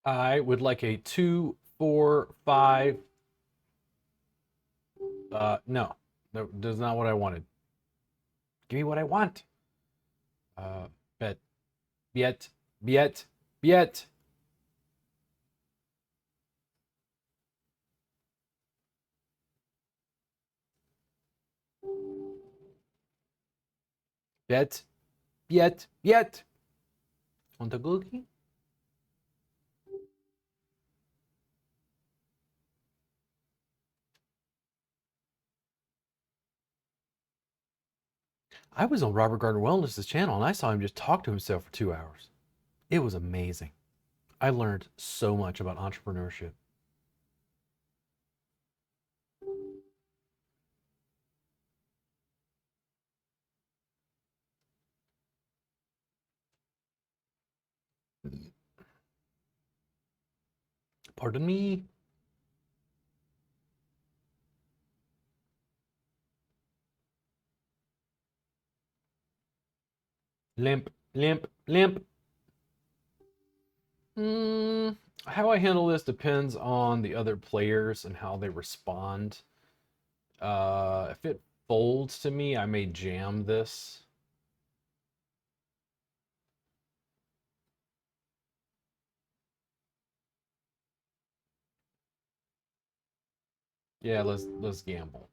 I would like a 2, 4, 5. No, that's not what I wanted. Give me what I want. Bet. Yet. Yet. Yet. Bet. Yet. Yet. Want the cookie? I was on Robert Gardner Wellness's channel and I saw him just talk to himself for 2 hours. It was amazing. I learned so much about entrepreneurship. Pardon me. Limp, limp, limp. How I handle this depends on the other players and how they respond. If it folds to me, I may jam this. Yeah, let's gamble.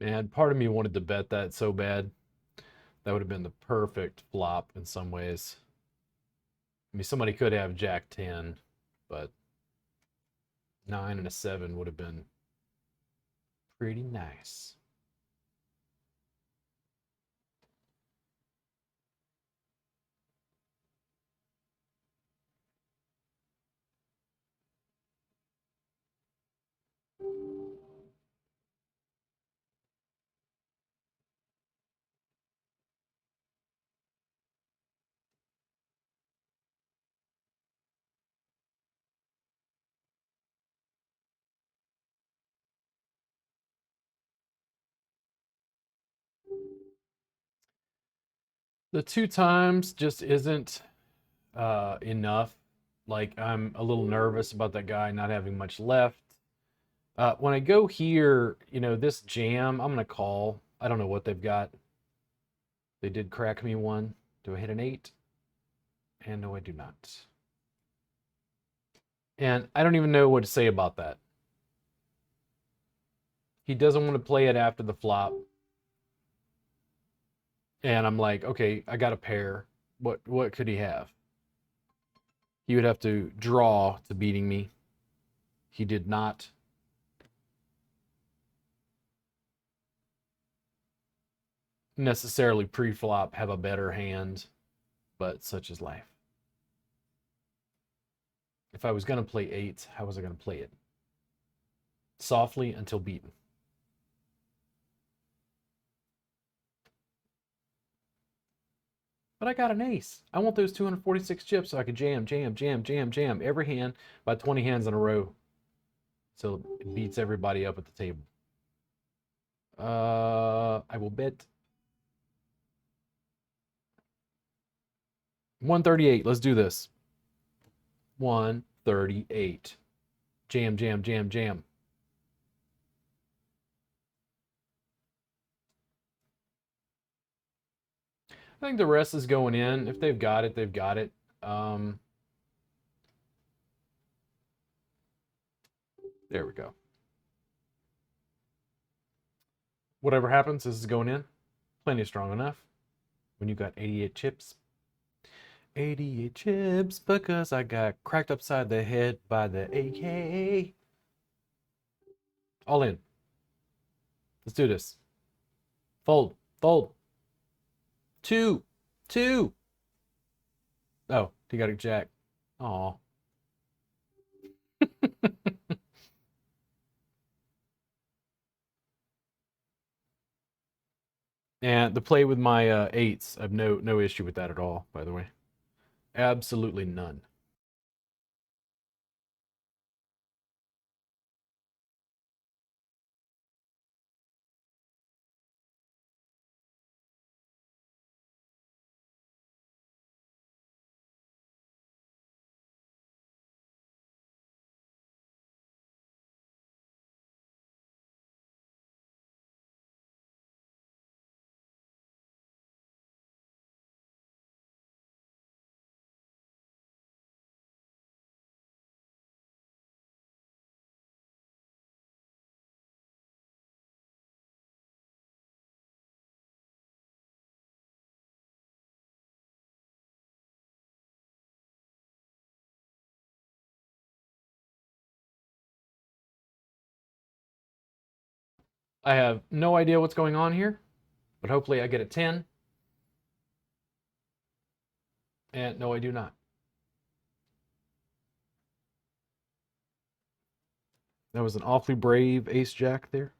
Man, part of me wanted to bet that so bad. That would have been the perfect flop in some ways. I mean, somebody could have Jack 10, but 9 and a 7 would have been pretty nice. The 2 times just isn't enough. Like, I'm a little nervous about that guy not having much left. When I go here, this jam, I'm going to call. I don't know what they've got. They did crack me one. Do I hit an 8? And no, I do not. And I don't even know what to say about that. He doesn't want to play it after the flop. And I'm like, okay, I got a pair. What could he have? He would have to draw to beating me. He did not. Necessarily pre-flop have a better hand, but such is life. If I was going to play 8, how was I going to play it? Softly until beaten. But I got an ace. I want those 246 chips so I could jam every hand by 20 hands in a row. So it beats everybody up at the table. I will bet 138. Let's do this. 138. Jam, jam, jam, jam. I think the rest is going in. If they've got it, they've got it. There we go. Whatever happens, this is going in. Plenty strong enough. When you got 88 chips. 88 chips because I got cracked upside the head by the AK. All in. Let's do this. Fold. Fold. 2. 2. Oh, he got a jack. Aw. And the play with my 8s, I have no issue with that at all, by the way. Absolutely none. I have no idea what's going on here, but hopefully I get a 10. And no, I do not. That was an awfully brave ace jack there.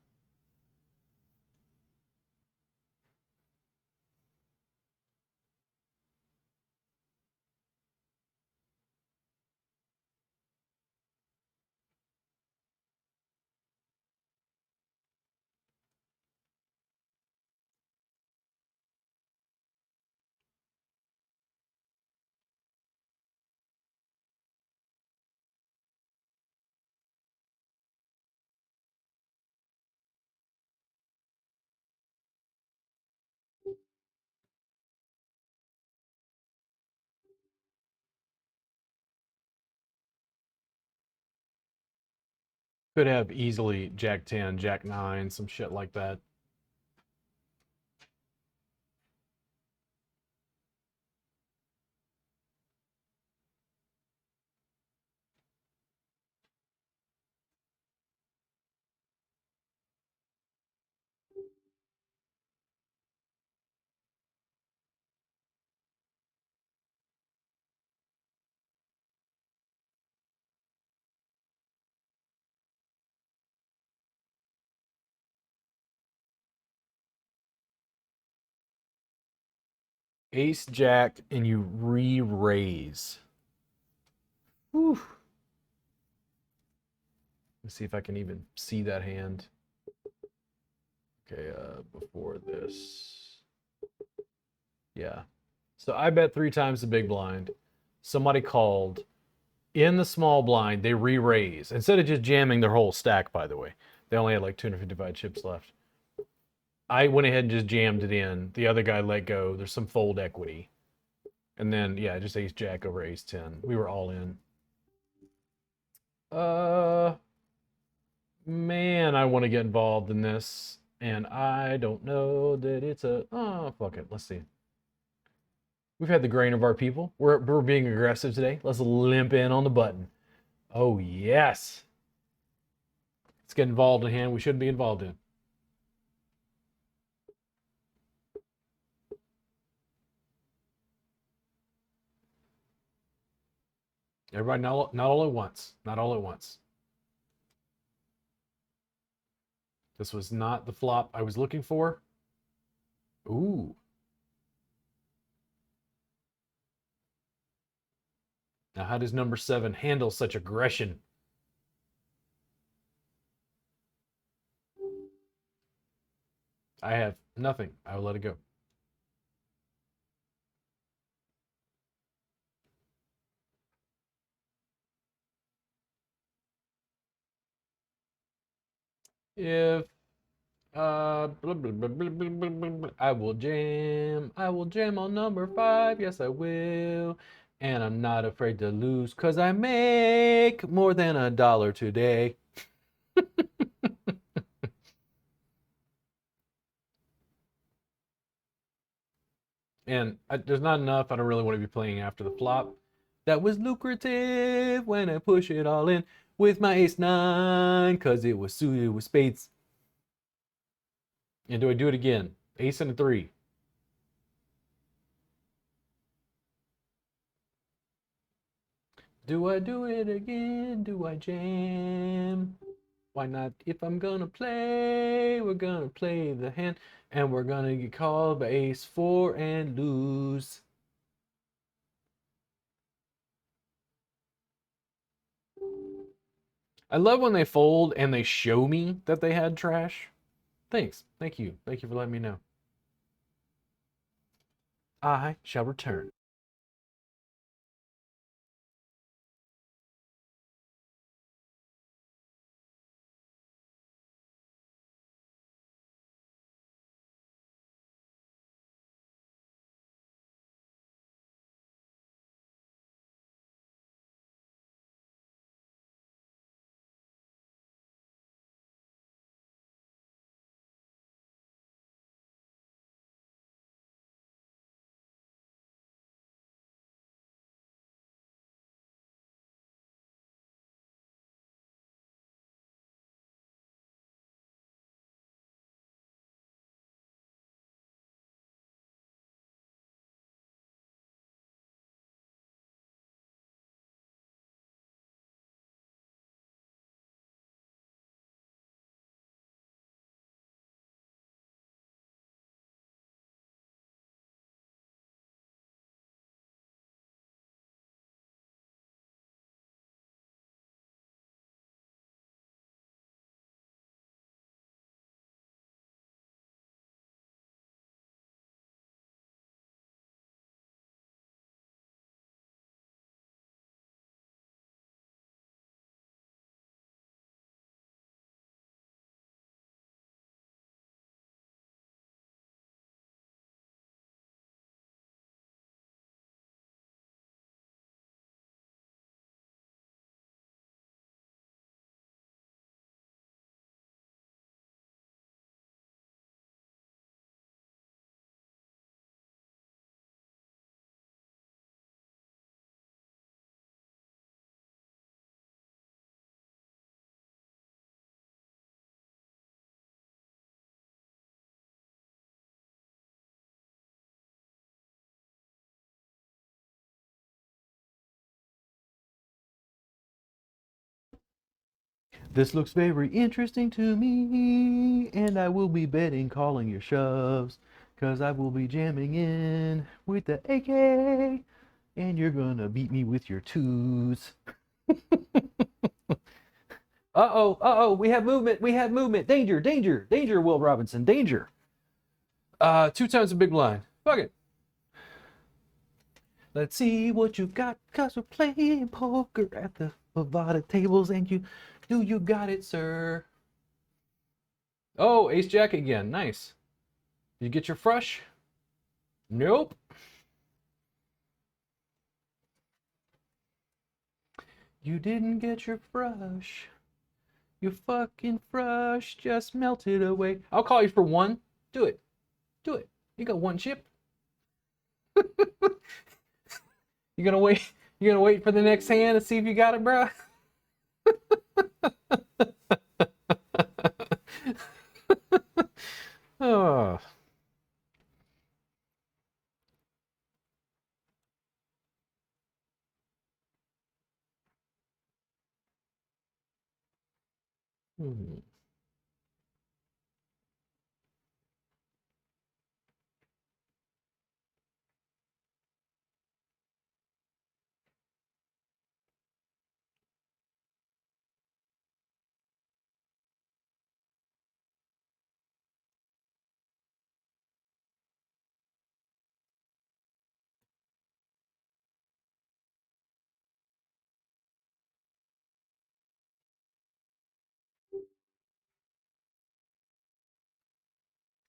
Could have easily jack 10, jack 9, some shit like that. Ace Jack and you re-raise. Whew. Let's see if I can even see that hand. Okay, before this. Yeah. So I bet 3 times the big blind. Somebody called. In the small blind, they re-raise. Instead of just jamming their whole stack, by the way. They only had like 255 chips left. I went ahead and just jammed it in. The other guy let go. There's some fold equity. And then, yeah, just ace jack over ace 10. We were all in. Man, I want to get involved in this. And I don't know that it's a... Oh, fuck it. Let's see. We've had the grain of our people. We're being aggressive today. Let's limp in on the button. Oh, yes. Let's get involved in a hand we shouldn't be involved in. Everybody, not all at once. Not all at once. This was not the flop I was looking for. Ooh. Now, how does number 7 handle such aggression? I have nothing. I will let it go. If blah, blah, blah, blah, blah, blah, blah, I will jam. I will jam on number 5. Yes, I will. And I'm not afraid to lose because I make more than $1 today. And there's not enough. I don't really want to be playing after the flop. That was lucrative when I push it all in with my ace 9 because it was suited with spades. And do I do it again? Ace and a 3. Do I do it again? Do I jam? Why not? If I'm gonna play, we're gonna play the hand, and we're gonna get called by ace 4 and lose. I love when they fold and they show me that they had trash. Thanks. Thank you. Thank you for letting me know. I shall return. This looks very interesting to me, and I will be betting calling your shoves. 'Cause I will be jamming in with the AK, and you're gonna beat me with your twos. Uh-oh, we have movement, danger, Will Robinson, danger. 2 times a big blind, fuck it. Let's see what you got, 'cause we're playing poker at the Bovada tables, and you got it, sir. Oh, ace jack again, nice. You get your frush? Nope. You didn't get your frush. Your fucking frush just melted away. I'll call you for one. Do it. You got one chip. You gonna wait? You gonna wait for the next hand to see if you got it, bro? Oh. Hmm.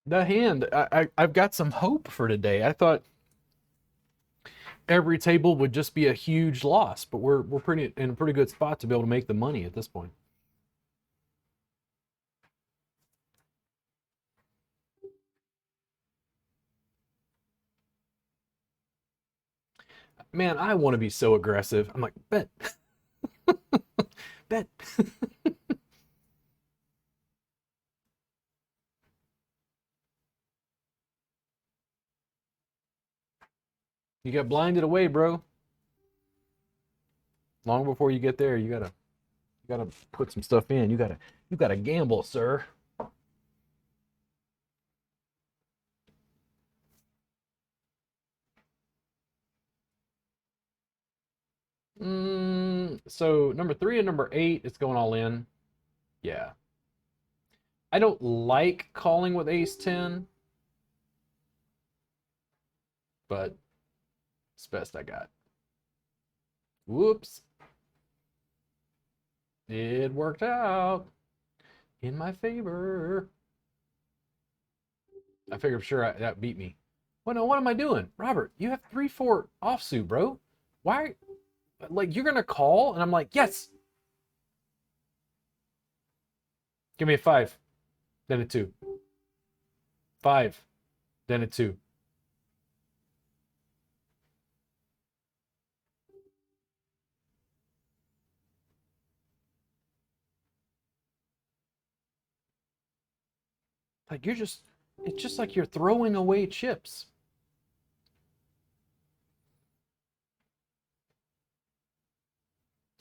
The hand. I've got some hope for today. I thought every table would just be a huge loss, but we're pretty in a pretty good spot to be able to make the money at this point. Man, I want to be so aggressive. I'm like, bet. Bet. You got blinded away, bro. Long before you get there, you gotta put some stuff in. You gotta gamble, sir. So number 3 and number 8, it's going all in. Yeah. I don't like calling with ace 10, but it's best I got. Whoops. It worked out in my favor. I figured for sure that beat me. Well, no, what am I doing? Robert, you have 3-4 offsuit, bro. Why? Like, you're going to call? And I'm like, yes. Give me a 5, then a 2. 5, then a 2. Like, it's just like you're throwing away chips.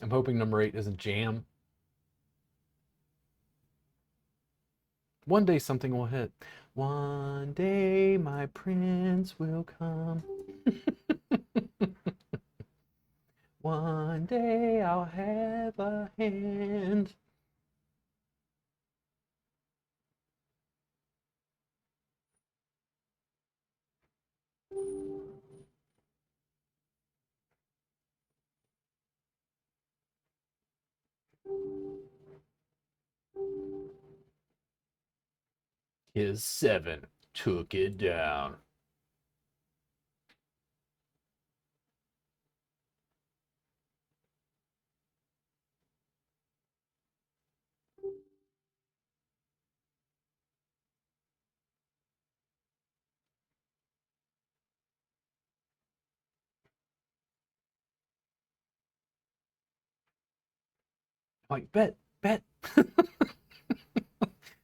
I'm hoping number 8 doesn't jam. One day something will hit. One day my prince will come. One day I'll have a hand. His 7 took it down. Like, bet.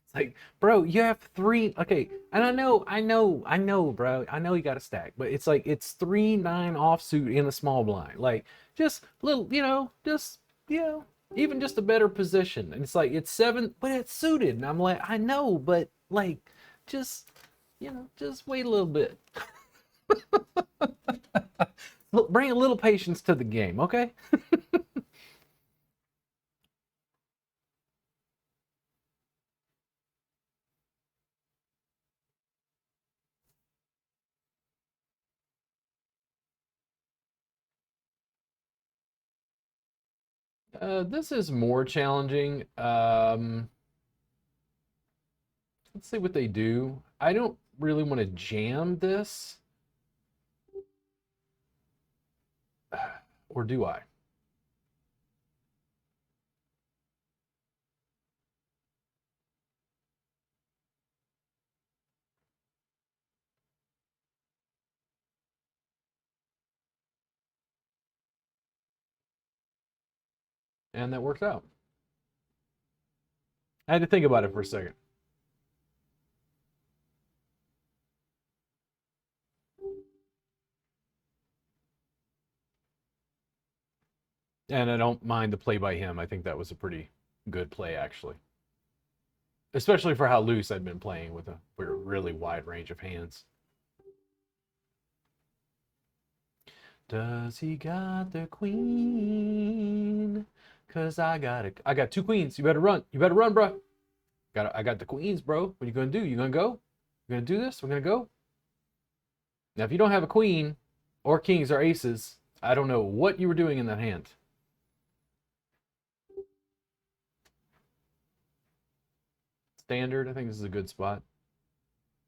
It's like, bro, you have 3. Okay, and I know, bro. I know you got a stack, but it's like it's 3-9 offsuit in a small blind. Like, just little, even just a better position. And it's like it's 7, but it's suited. And I'm like, I know, but like, just just wait a little bit. Bring a little patience to the game, okay? This is more challenging. Let's see what they do. I don't really want to jam this. Or do I? And that works out. I had to think about it for a second. And I don't mind the play by him. I think that was a pretty good play, actually. Especially for how loose I'd been playing with a really wide range of hands. Does he got the queen? Cause I got two queens. You better run. You better run, bro. I got the queens, bro. What are you gonna do? You gonna go? You gonna do this? We're gonna go. Now, if you don't have a queen, or kings, or aces, I don't know what you were doing in that hand. Standard. I think this is a good spot.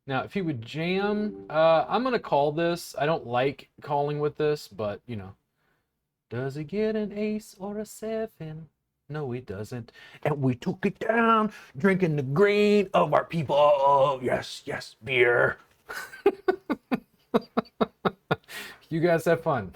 Now, if he would jam, I'm gonna call this. I don't like calling with this, but does he get an ace or a seven? No, he doesn't. And we took it down, drinking the green of our people. Oh, yes, yes, beer. You guys have fun.